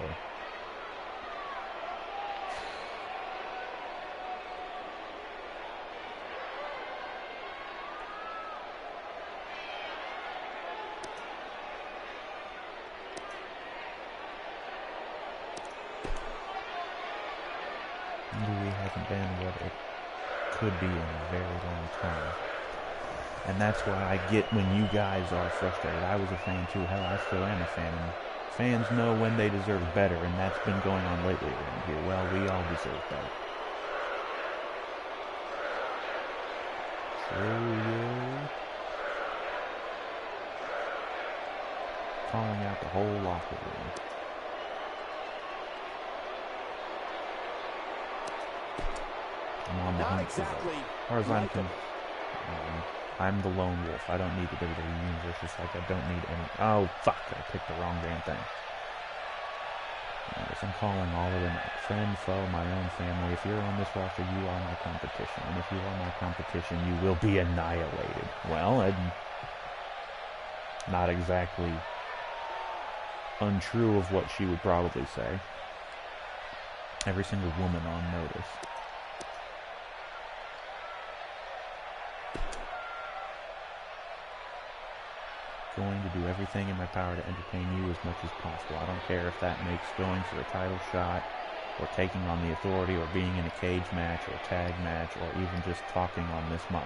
WWE hasn't been what it could be in a very long time. And that's why I get when you guys are frustrated. I was a fan too. Hell, I still am a fan. And fans know when they deserve better, and that's been going on lately around here. Well, we all deserve better. True. Calling out the whole locker room. I'm on the Not hunt exactly. as far as I'm concerned. I'm the lone wolf. I don't need the WWE Universe, just like I don't need any... Oh, fuck. I picked the wrong damn thing. Anyways, I'm calling all of them out. Friend, foe, my own family. If you're on this roster, you are my competition. And if you are my competition, you will be annihilated. Well, not exactly untrue of what she would probably say. Every single woman on notice. Going to to do everything in my power to entertain you as much as possible. I don't care if that makes going for a title shot, or taking on the Authority, or being in a cage match, or a tag match, or even just talking on this mic.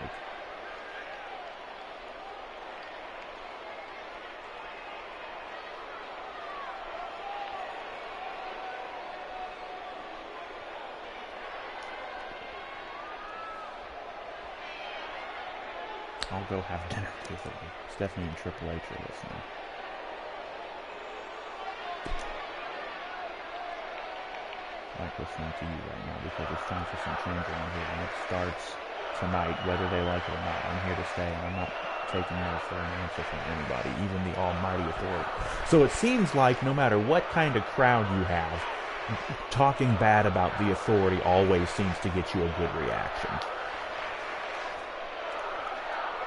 I'll go have dinner with Stephanie and Triple H are listening. I like listening to you right now because it's time for some change around here, and it starts tonight, whether they like it or not. I'm here to stay, and I'm not taking no for an answer from anybody, even the almighty Authority. So it seems like no matter what kind of crowd you have, talking bad about the Authority always seems to get you a good reaction.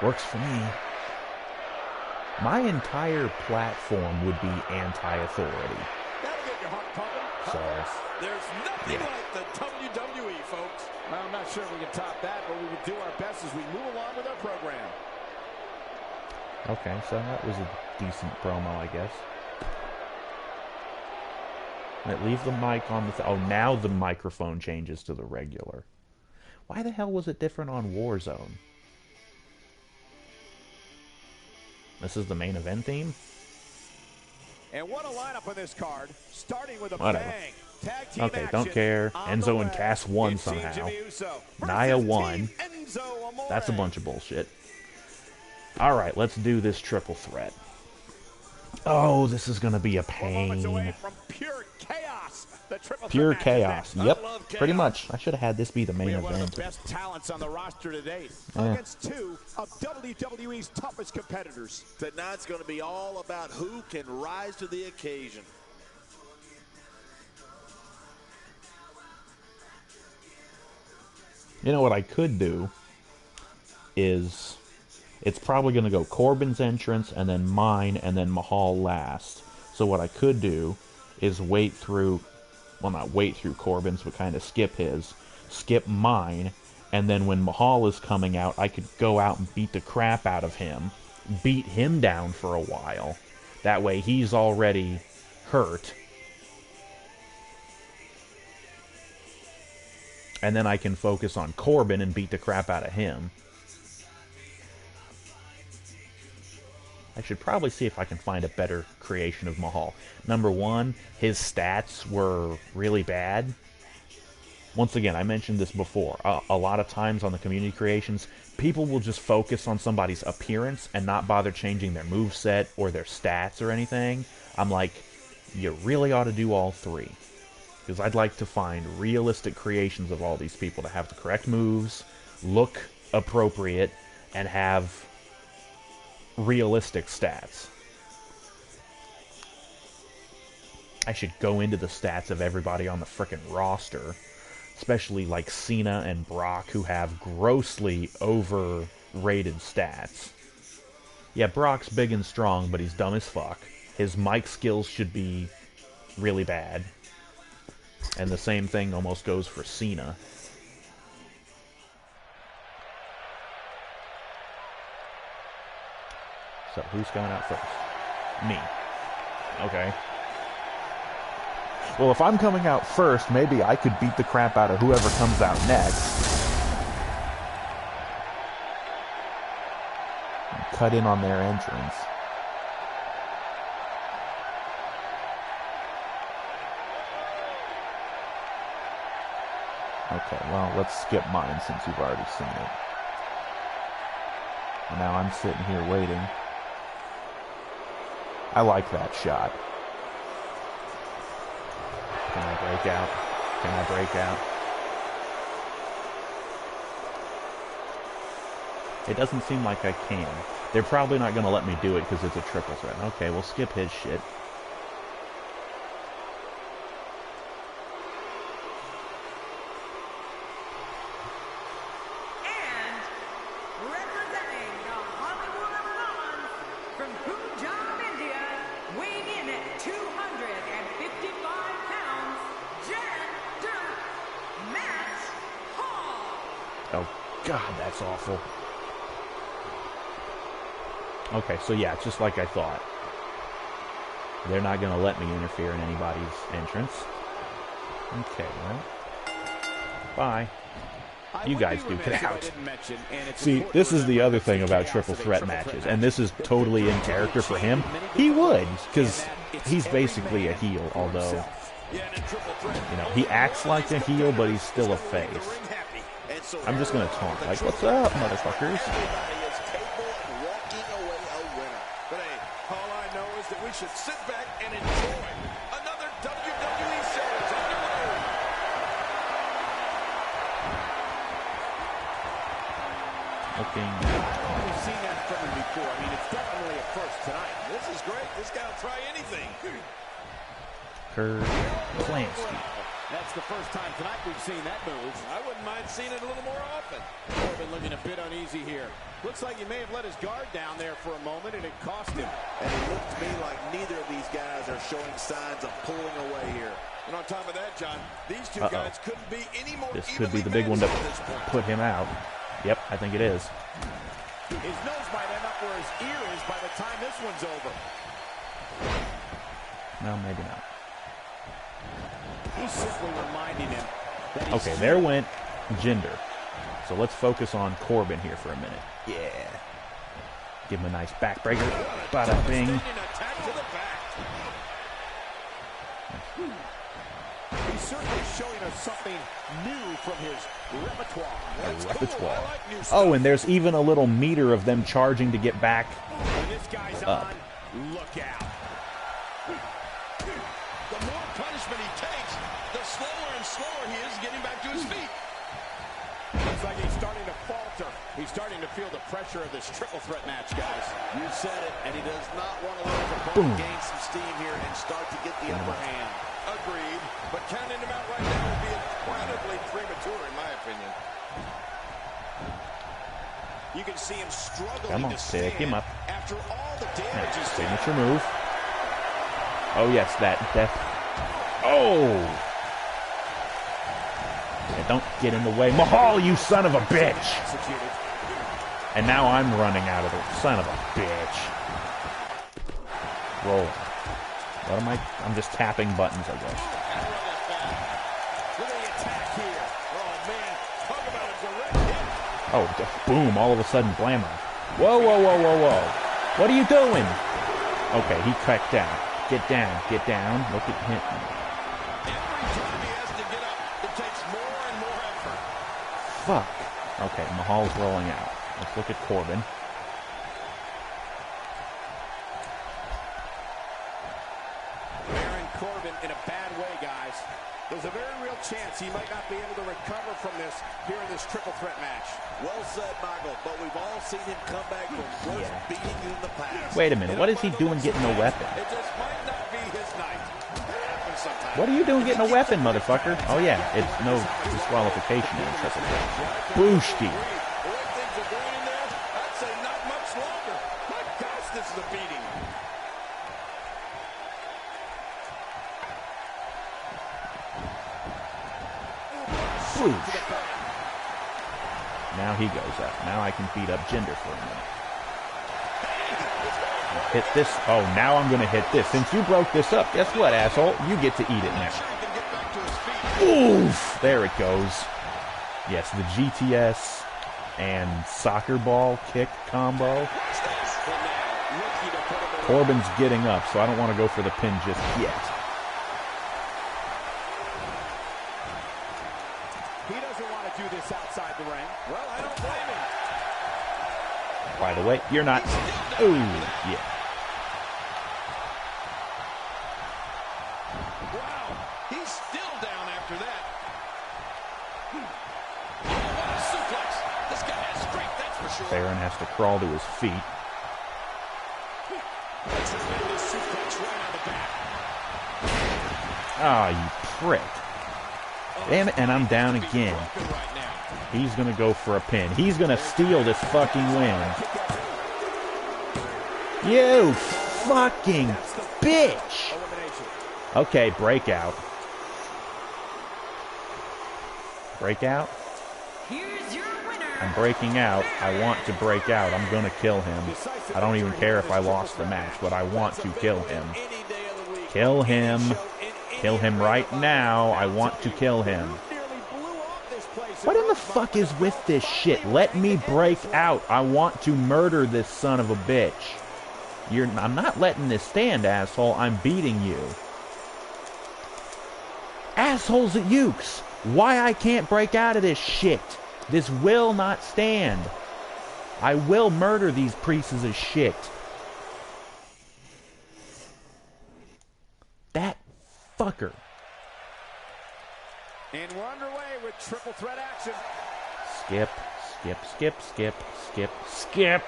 Works for me. My entire platform would be anti-Authority. That'll get your heart pumping. So, There's nothing like the WWE, folks. Well, I'm not sure if we can top that, but we will do our best as we move along with our program. okay, so that was a decent promo, I guess. Leave the mic on the... oh, now the microphone changes to the regular. Why the hell was it different on Warzone? This is the main event theme? And what a lineup on this card, starting with a Whatever. bang. Tag team Okay, action don't care. on Enzo the and way. Cass won It's Team somehow. Jimmy Uso Nia versus won. Team Enzo Amore. That's a bunch of bullshit. Alright, let's do this triple threat. Oh, this is gonna be a We're moments away pain. from pure chaos. The triple Pure threat match is chaos. next. Yep, I love pretty chaos. much. I should have had this be the We main have one of event. the best talents on the roster today Yeah. against two of WWE's toughest competitors. Tonight's going to be all about who can rise to the occasion. You know what I could do is... it's probably going to go Corbin's entrance, and then mine, and then Mahal last. So what I could do is wait through... well, not wait through Corbin's, but kind of skip his. Skip mine, and then when Mahal is coming out, I could go out and beat the crap out of him. Beat him down for a while. That way he's already hurt. And then I can focus on Corbin and beat the crap out of him. I should probably see if I can find a better creation of Mahal. Number one, his stats were really bad. Once again, I mentioned this before. A lot of times on the community creations, people will just focus on somebody's appearance and not bother changing their moveset or their stats or anything. I'm like, you really ought to do all three. Because I'd like to find realistic creations of all these people to have the correct moves, look appropriate, and have realistic stats. I should go into the stats of everybody on the frickin' roster, especially like Cena and Brock, who have grossly overrated stats. Yeah, Brock's big and strong, but he's dumb as fuck. His mic skills should be really bad. And the same thing almost goes for Cena. So, who's going out first? Me. Okay. Well, if I'm coming out first, maybe I could beat the crap out of whoever comes out next. And cut in on their entrance. Okay, well, let's skip mine since you've already seen it. And now I'm sitting here waiting. I like that shot. Can I break out? Can I break out? It doesn't seem like I can. They're probably not going to let me do it because it's a triple threat. Okay, we'll skip his shit. And representing the Hollywood Blondes from Punjab, India, weighing in at 255 pounds, gender Matt Hall. Oh, God, that's awful. Okay, so yeah, it's just like I thought. They're not going to let me interfere in anybody's entrance. Okay, well. Bye. You guys do. Get out. See, this is the other thing about triple threat matches, and this is totally in character for him. He would, because he's basically a heel, although, you know, he acts like a heel, but he's still a face. I'm just going to taunt, like, what's up, motherfuckers? We should sit back and enjoy another WWE series underway. Looking. We've seen that from him before. I mean, it's definitely a first tonight. This is great. This guy will try anything. Kurt Klansky. That's the first time tonight we've seen that move. I wouldn't mind seeing it a little more often. Corbin looking a bit uneasy here. Looks like he may have let his guard down there for a moment, and it cost him. And it looks to me like neither of these guys are showing signs of pulling away here. And on top of that, John, these two guys couldn't be any more. This could be the big one to put him out. Yep, I think it is. His nose might end up where his ear is by the time this one's over. No, maybe not. He's simply reminding him that okay, there went Jinder. So let's focus on Corbin here for a minute. Yeah. Give him a nice backbreaker. Bada bing. He's certainly showing us something new from his repertoire. A repertoire. Oh, and there's even a little meter of them charging to get back when this guy's up. On, look out. The more punishment he takes, the slower and slower he is getting back to his feet. Looks like he's starting to falter. He's starting to feel the pressure of this triple threat match, guys. You said it, and he does not want to let his opponent gain some steam here and start to get the upper hand. Agreed, but counting him out right now would be incredibly premature, in my opinion. You can see him struggling. Come on, pick him up. After all the damage he's taken. Signature move. Oh yes, that death. Oh! Yeah, don't get in the way. Mahal, you son of a bitch! And now I'm running out of the son of a bitch. Roll. What am I? I'm just tapping buttons, I guess. Look at the attack here. Oh, man. Talk about a direct hit. Oh, just boom, all of a sudden, blammer. Whoa, whoa, whoa, whoa, whoa. What are you doing? Okay, he cracked down. Get down, get down. Look at him. Every time he has to get up, it takes more and more effort. Fuck. Okay, Mahal's rolling out. Let's look at Corbin. Baron Corbin in a bad way, guys. There's a very real chance he might not be able to recover from this here in this triple threat match. Well said, Michael, but we've all seen him come back from worse beating in the past. Wait a minute, what is he doing getting a weapon? It just might not be his night. That happens sometimes. What are you doing getting a weapon, motherfucker? Oh yeah, it's no disqualification in a triple threat. Booshki. The way things are going in there, I'd say not much longer. My gosh, this is a beating. Boosh. Now he goes up. Now I can beat up Jinder for a minute. Hit this. Oh, now I'm going to hit this. Since you broke this up, guess what, asshole? You get to eat it now. Oof! There it goes. Yes, the GTS and soccer ball kick combo. Corbin's getting up, so I don't want to go for the pin just yet. He doesn't want to do this outside the ring. Well, I don't blame him. By the way, you're not. Ooh, yeah. Wow, he's still down after that. Oh, what a suplex. This guy has strength, that's for sure. Baron has to crawl to his feet. Tremendous suplex right on the back. Ah, you prick. Damn it, and I'm down again. He's going to go for a pin. He's going to steal this fucking win. You fucking bitch. Okay, breakout. Breakout? Here's your winner, I'm breaking out. I want to break out. I'm going to kill him. I don't even care if I lost the match, but I want to kill him. Kill him. Kill him right now. I want to kill him. What in the fuck is with this shit? Let me break out. I want to murder this son of a bitch. I'm not letting this stand, asshole. I'm beating you. Assholes at Ukes. Why I can't break out of this shit? This will not stand. I will murder these pieces of shit. That fucker. And we're underway with triple threat action. Skip, skip, skip, skip, skip, skip.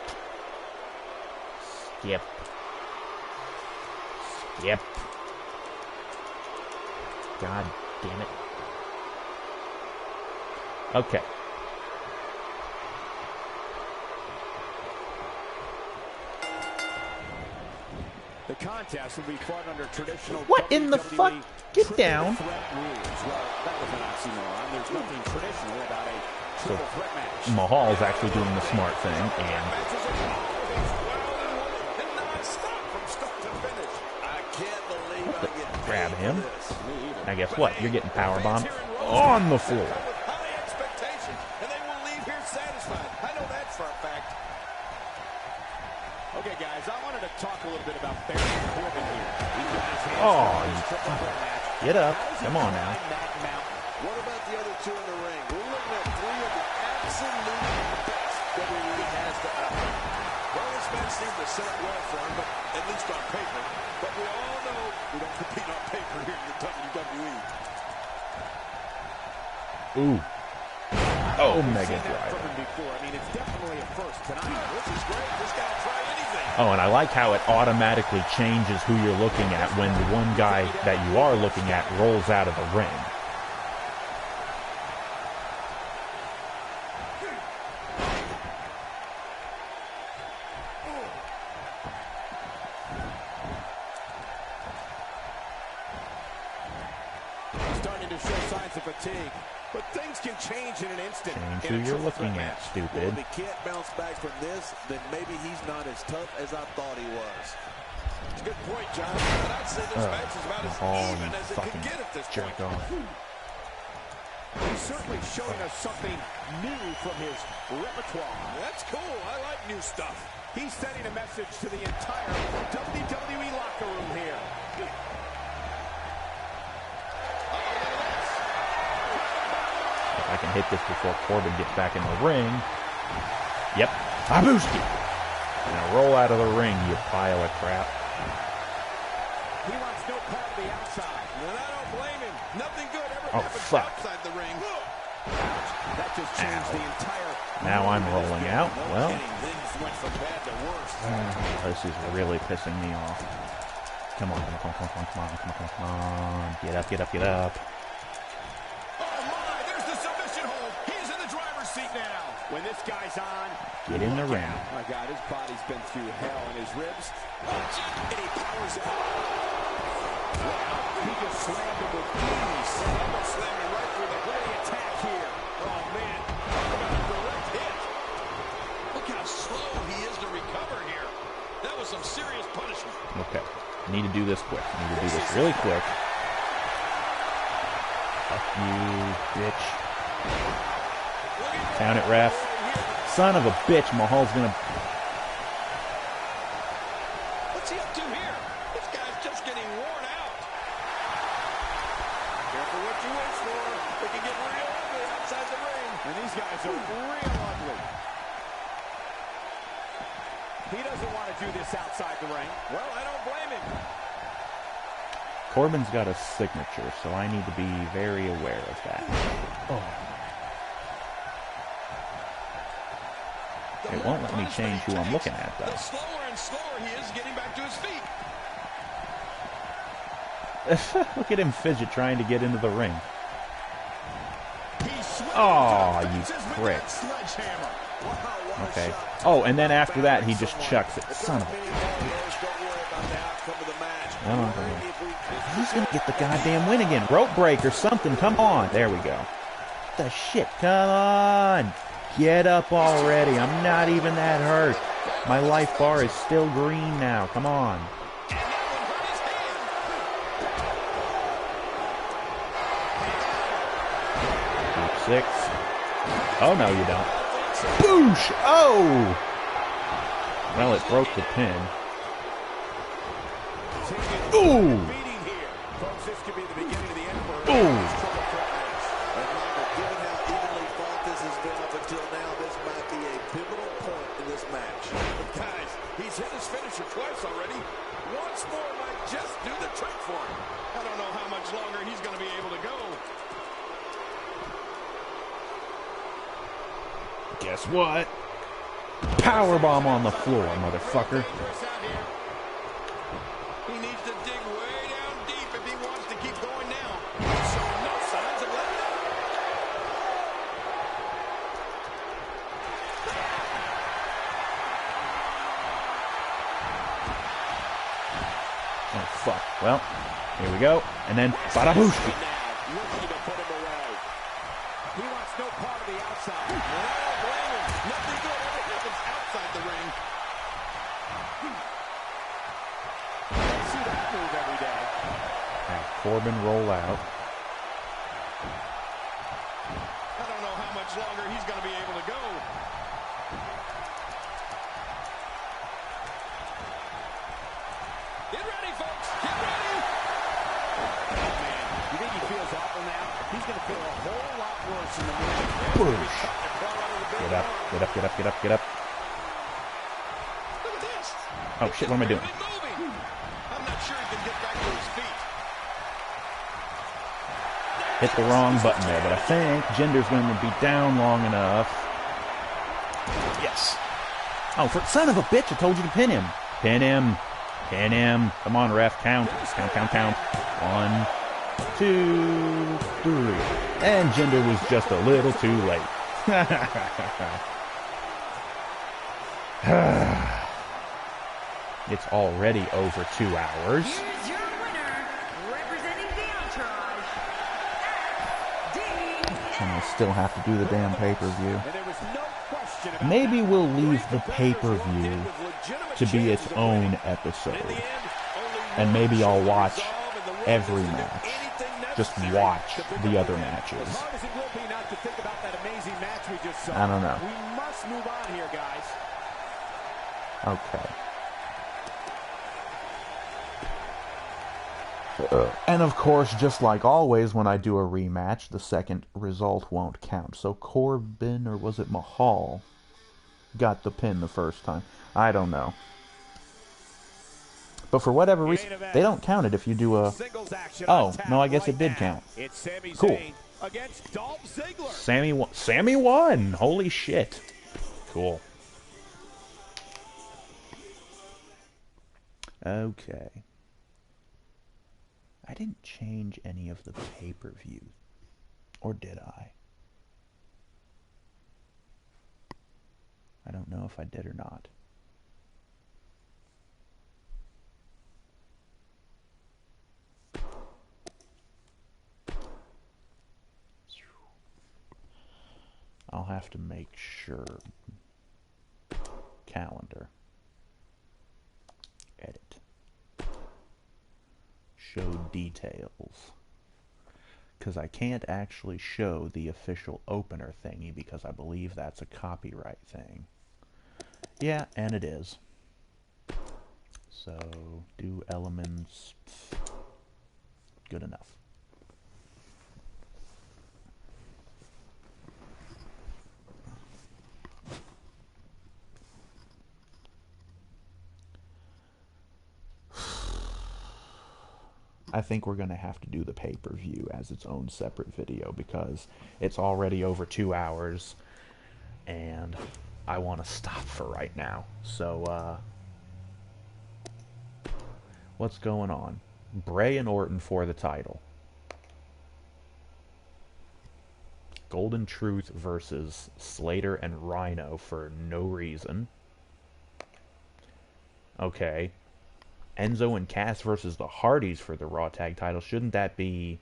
Skip. Skip. God damn it. Okay. The contest will be fought under traditional What WWE in the fuck? Get down. Threat rules. Well, that was an oxymoron. There's nothing traditional about a triple threat match. Mahal's actually doing the smart thing, and grab him. Now guess what? You're getting powerbombed on the floor. Okay, guys, I wanted to talk a little bit about Baron Corbin here. Oh, get up. Come on now. What about the other two in the ring? We're looking at three of the absolute best WWE has to offer. Well, this match seems to set up well for him, but at least on paper. But we all know we don't compete on paper here in the WWE. Ooh. Oh, Mega Drive. I mean, it's definitely a first tonight. This is great. This guy will try anything. Oh, and I like how it automatically changes who you're looking at when the one guy that you are looking at rolls out of the ring. Starting to show signs of fatigue. But things can change in an instant. Change who you're looking at, stupid. Well, if he can't bounce back from this, then maybe he's not as tough as I thought he was. It's a good point, John. But I'd say this match is about as even as it can get at this point. He's certainly showing us something new from his repertoire. That's cool. I like new stuff. He's sending a message to the entire WWE locker room here. I can hit this before Corbin gets back in the ring. Yep. Ibushi! Now roll out of the ring, you pile of crap. He wants no part of the outside. And I don't blame him. Nothing good ever happens fuck. outside the ring. That just changed the entire... Now I'm rolling out. Well, Things went from bad to worse. this is really pissing me off. Come on, come on, come on, come on, come on, come on, come on. Get up, get up, get up. When this guy's on, Get in the ring. oh my God, his body's been through hell, and his ribs, and he powers it. Wow, he just slammed him with ease. Almost slammed him right through the great attack here. Oh man, talk about a direct hit. Look how slow he is to recover here. That was some serious punishment. Okay. Need to do this quick. Need to do this really quick. Fuck you, bitch. Count it, ref. Son of a bitch, Mahal's gonna... What's he up to here? This guy's just getting worn out. Careful what you wish for. It can get real ugly outside the ring. And these guys are real ugly. He doesn't want to do this outside the ring. Well, I don't blame him. Corbin's got a signature, so I need to be very aware of that. Oh. It won't let me change who I'm looking at, though. The slower and slower he is getting back to his feet. Look at him fidget trying to get into the ring. Oh, you prick. Okay. Oh, and then after that, he just chucks it. Son of a bitch. Come on, come on. He's going to get the goddamn win again. Rope break or something. Come on. There we go. What the shit? Come on. Get up already. I'm not even that hurt. My life bar is still green now. Come on. Deep 6. Oh, no, you don't. Boosh! Oh! Well, it broke the pin. Ooh! Folks, this could be the beginning of the end for Ooh! And Michael, given how evenly fought this has been up until now, this might be a pivotal point in this match. But guys, he's hit his finisher twice already. Once more might just do the trick for him. I don't know how much longer he's going to be able to go. Guess what? Powerbomb on the floor, motherfucker. He needs to dig way down deep if he wants to keep going now. He's showing no signs of letting up. Oh, fuck. Well, here we go. And then, bada-booshki. Looking to put him away. He wants no part of the outside. Nothing good ever happens outside the ring. Don't see that move every day. Have Corbin roll out. I don't know how much longer he's going to be able to go. Get ready, folks. Get ready. Oh, man. You think he feels awful now? He's going to feel a whole lot worse in the morning. Push. Get up, get up, get up, get up, get up. Look at this. Oh, shit, what am I doing? Moving. I'm not sure he can get back to his feet. Hit the wrong button there, but I think Jinder's going to be down long enough. Yes. Oh, for son of a bitch, I told you to pin him. Pin him. Pin him. Come on, ref, count. Count, count, count. 1, 2, 3. And Jinder was just a little too late. It's already over 2 hours. Here's your winner, representing the entourage, SD. And I still have to do the damn pay-per-view. And there was no question about Maybe that. we'll leave Three the competitors walked pay-per-view in with legitimate to be its chances of own winning. episode. In the end, only And one maybe I'll should watch resolve, and the rule every is to do match. anything Just necessary watch to pick the up other win. matches. As hard as it will be not to think about that amazing match we just saw. I don't know. We must move on here, guys. Okay. And of course, just like always, when I do a rematch, the second result won't count. So Corbin, or was it Mahal, got the pin the first time. I don't know. But for whatever reason, they don't count it if you do a... Singles action Oh, on tap no, I guess right it did now. count. It's Sami Cool. Zayn against Dolph Ziggler. Sammy won! Holy shit. Cool. Okay. I didn't change any of the pay-per-view. Or did I? I don't know if I did or not. I'll have to make sure. Calendar. Edit. Show details. Because I can't actually show the official opener thingy because I believe that's a copyright thing. Yeah, and it is. So, do elements. Good enough. I think we're going to have to do the pay-per-view as its own separate video because it's already over 2 hours and I want to stop for right now. So, what's going on? Bray and Orton for the title. Golden Truth versus Slater and Rhino for no reason. Okay. Enzo and Cass versus the Hardys for the Raw Tag title. Shouldn't that be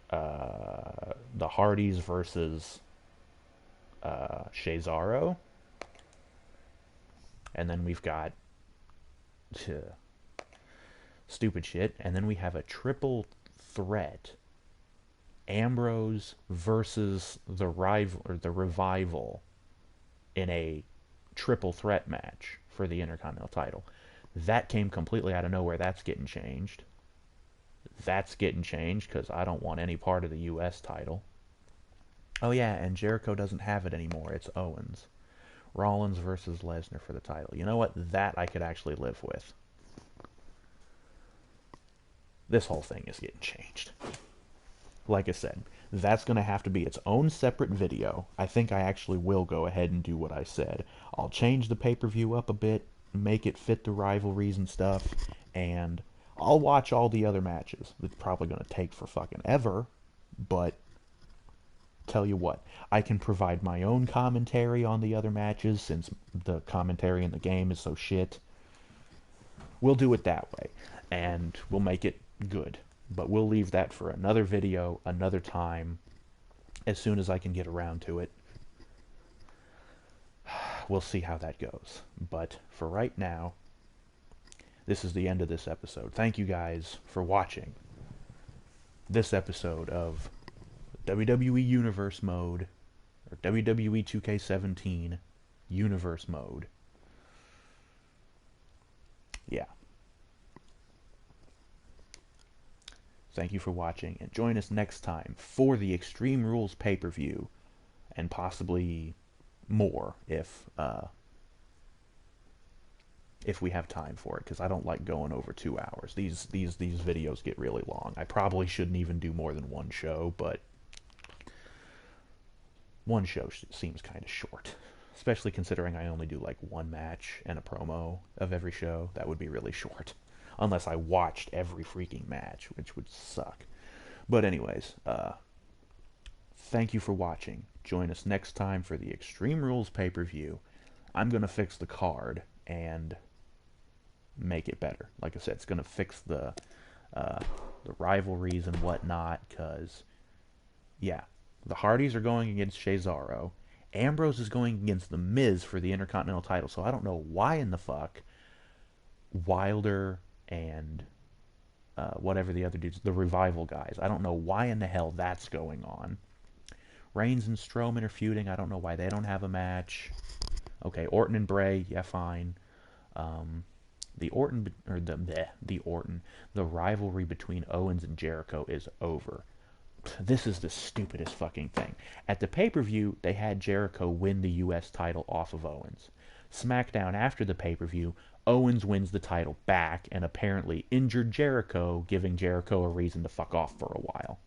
the Hardys versus Cesaro. And then we've got stupid shit. And then we have a triple threat. Ambrose versus the Revival in a triple threat match for the Intercontinental title. That came completely out of nowhere. That's getting changed. That's getting changed because I don't want any part of the U.S. title. Oh yeah, and Jericho doesn't have it anymore. It's Owens. Rollins versus Lesnar for the title. You know what? That I could actually live with. This whole thing is getting changed. Like I said, that's going to have to be its own separate video. I think I actually will go ahead and do what I said. I'll change the pay-per-view up a bit, make it fit the rivalries and stuff, and I'll watch all the other matches. It's probably going to take for fucking ever, but tell you what, I can provide my own commentary on the other matches since the commentary in the game is so shit. We'll do it that way, and we'll make it good. But we'll leave that for another video, another time, as soon as I can get around to it. We'll see how that goes. But for right now, this is the end of this episode. Thank you guys for watching this episode of WWE Universe Mode, or WWE 2K17 Universe Mode. Yeah. Thank you for watching, and join us next time for the Extreme Rules pay-per-view, and possibly more if we have time for it, because I don't like going over 2 hours. These videos get really long. I probably shouldn't even do more than one show, but one show seems kind of short, especially considering I only do like one match and a promo of every show. That would be really short. Unless I watched every freaking match, which would suck. But anyways, thank you for watching. Join us next time for the Extreme Rules pay-per-view. I'm going to fix the card and make it better. Like I said, it's going to fix the rivalries and whatnot, because, yeah, the Hardys are going against Cesaro. Ambrose is going against The Miz for the Intercontinental title, so I don't know why in the fuck Wilder and whatever the other dudes, the Revival guys. I don't know why in the hell that's going on. Reigns and Strowman are feuding. I don't know why they don't have a match. Okay, Orton and Bray, yeah, fine. The rivalry between Owens and Jericho is over. This is the stupidest fucking thing. At the pay-per-view, they had Jericho win the U.S. title off of Owens. SmackDown after the pay-per-view, Owens wins the title back and apparently injured Jericho, giving Jericho a reason to fuck off for a while.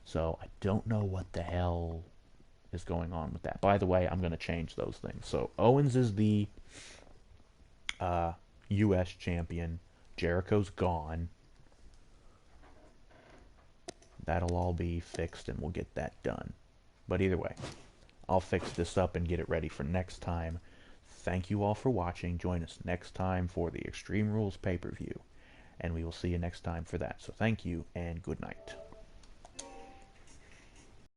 So I don't know what the hell is going on with that. By the way, I'm going to change those things. So Owens is the U.S. champion. Jericho's gone. That'll all be fixed and we'll get that done. But either way, I'll fix this up and get it ready for next time. Thank you all for watching. Join us next time for the Extreme Rules pay-per-view. And we will see you next time for that. So thank you and good night.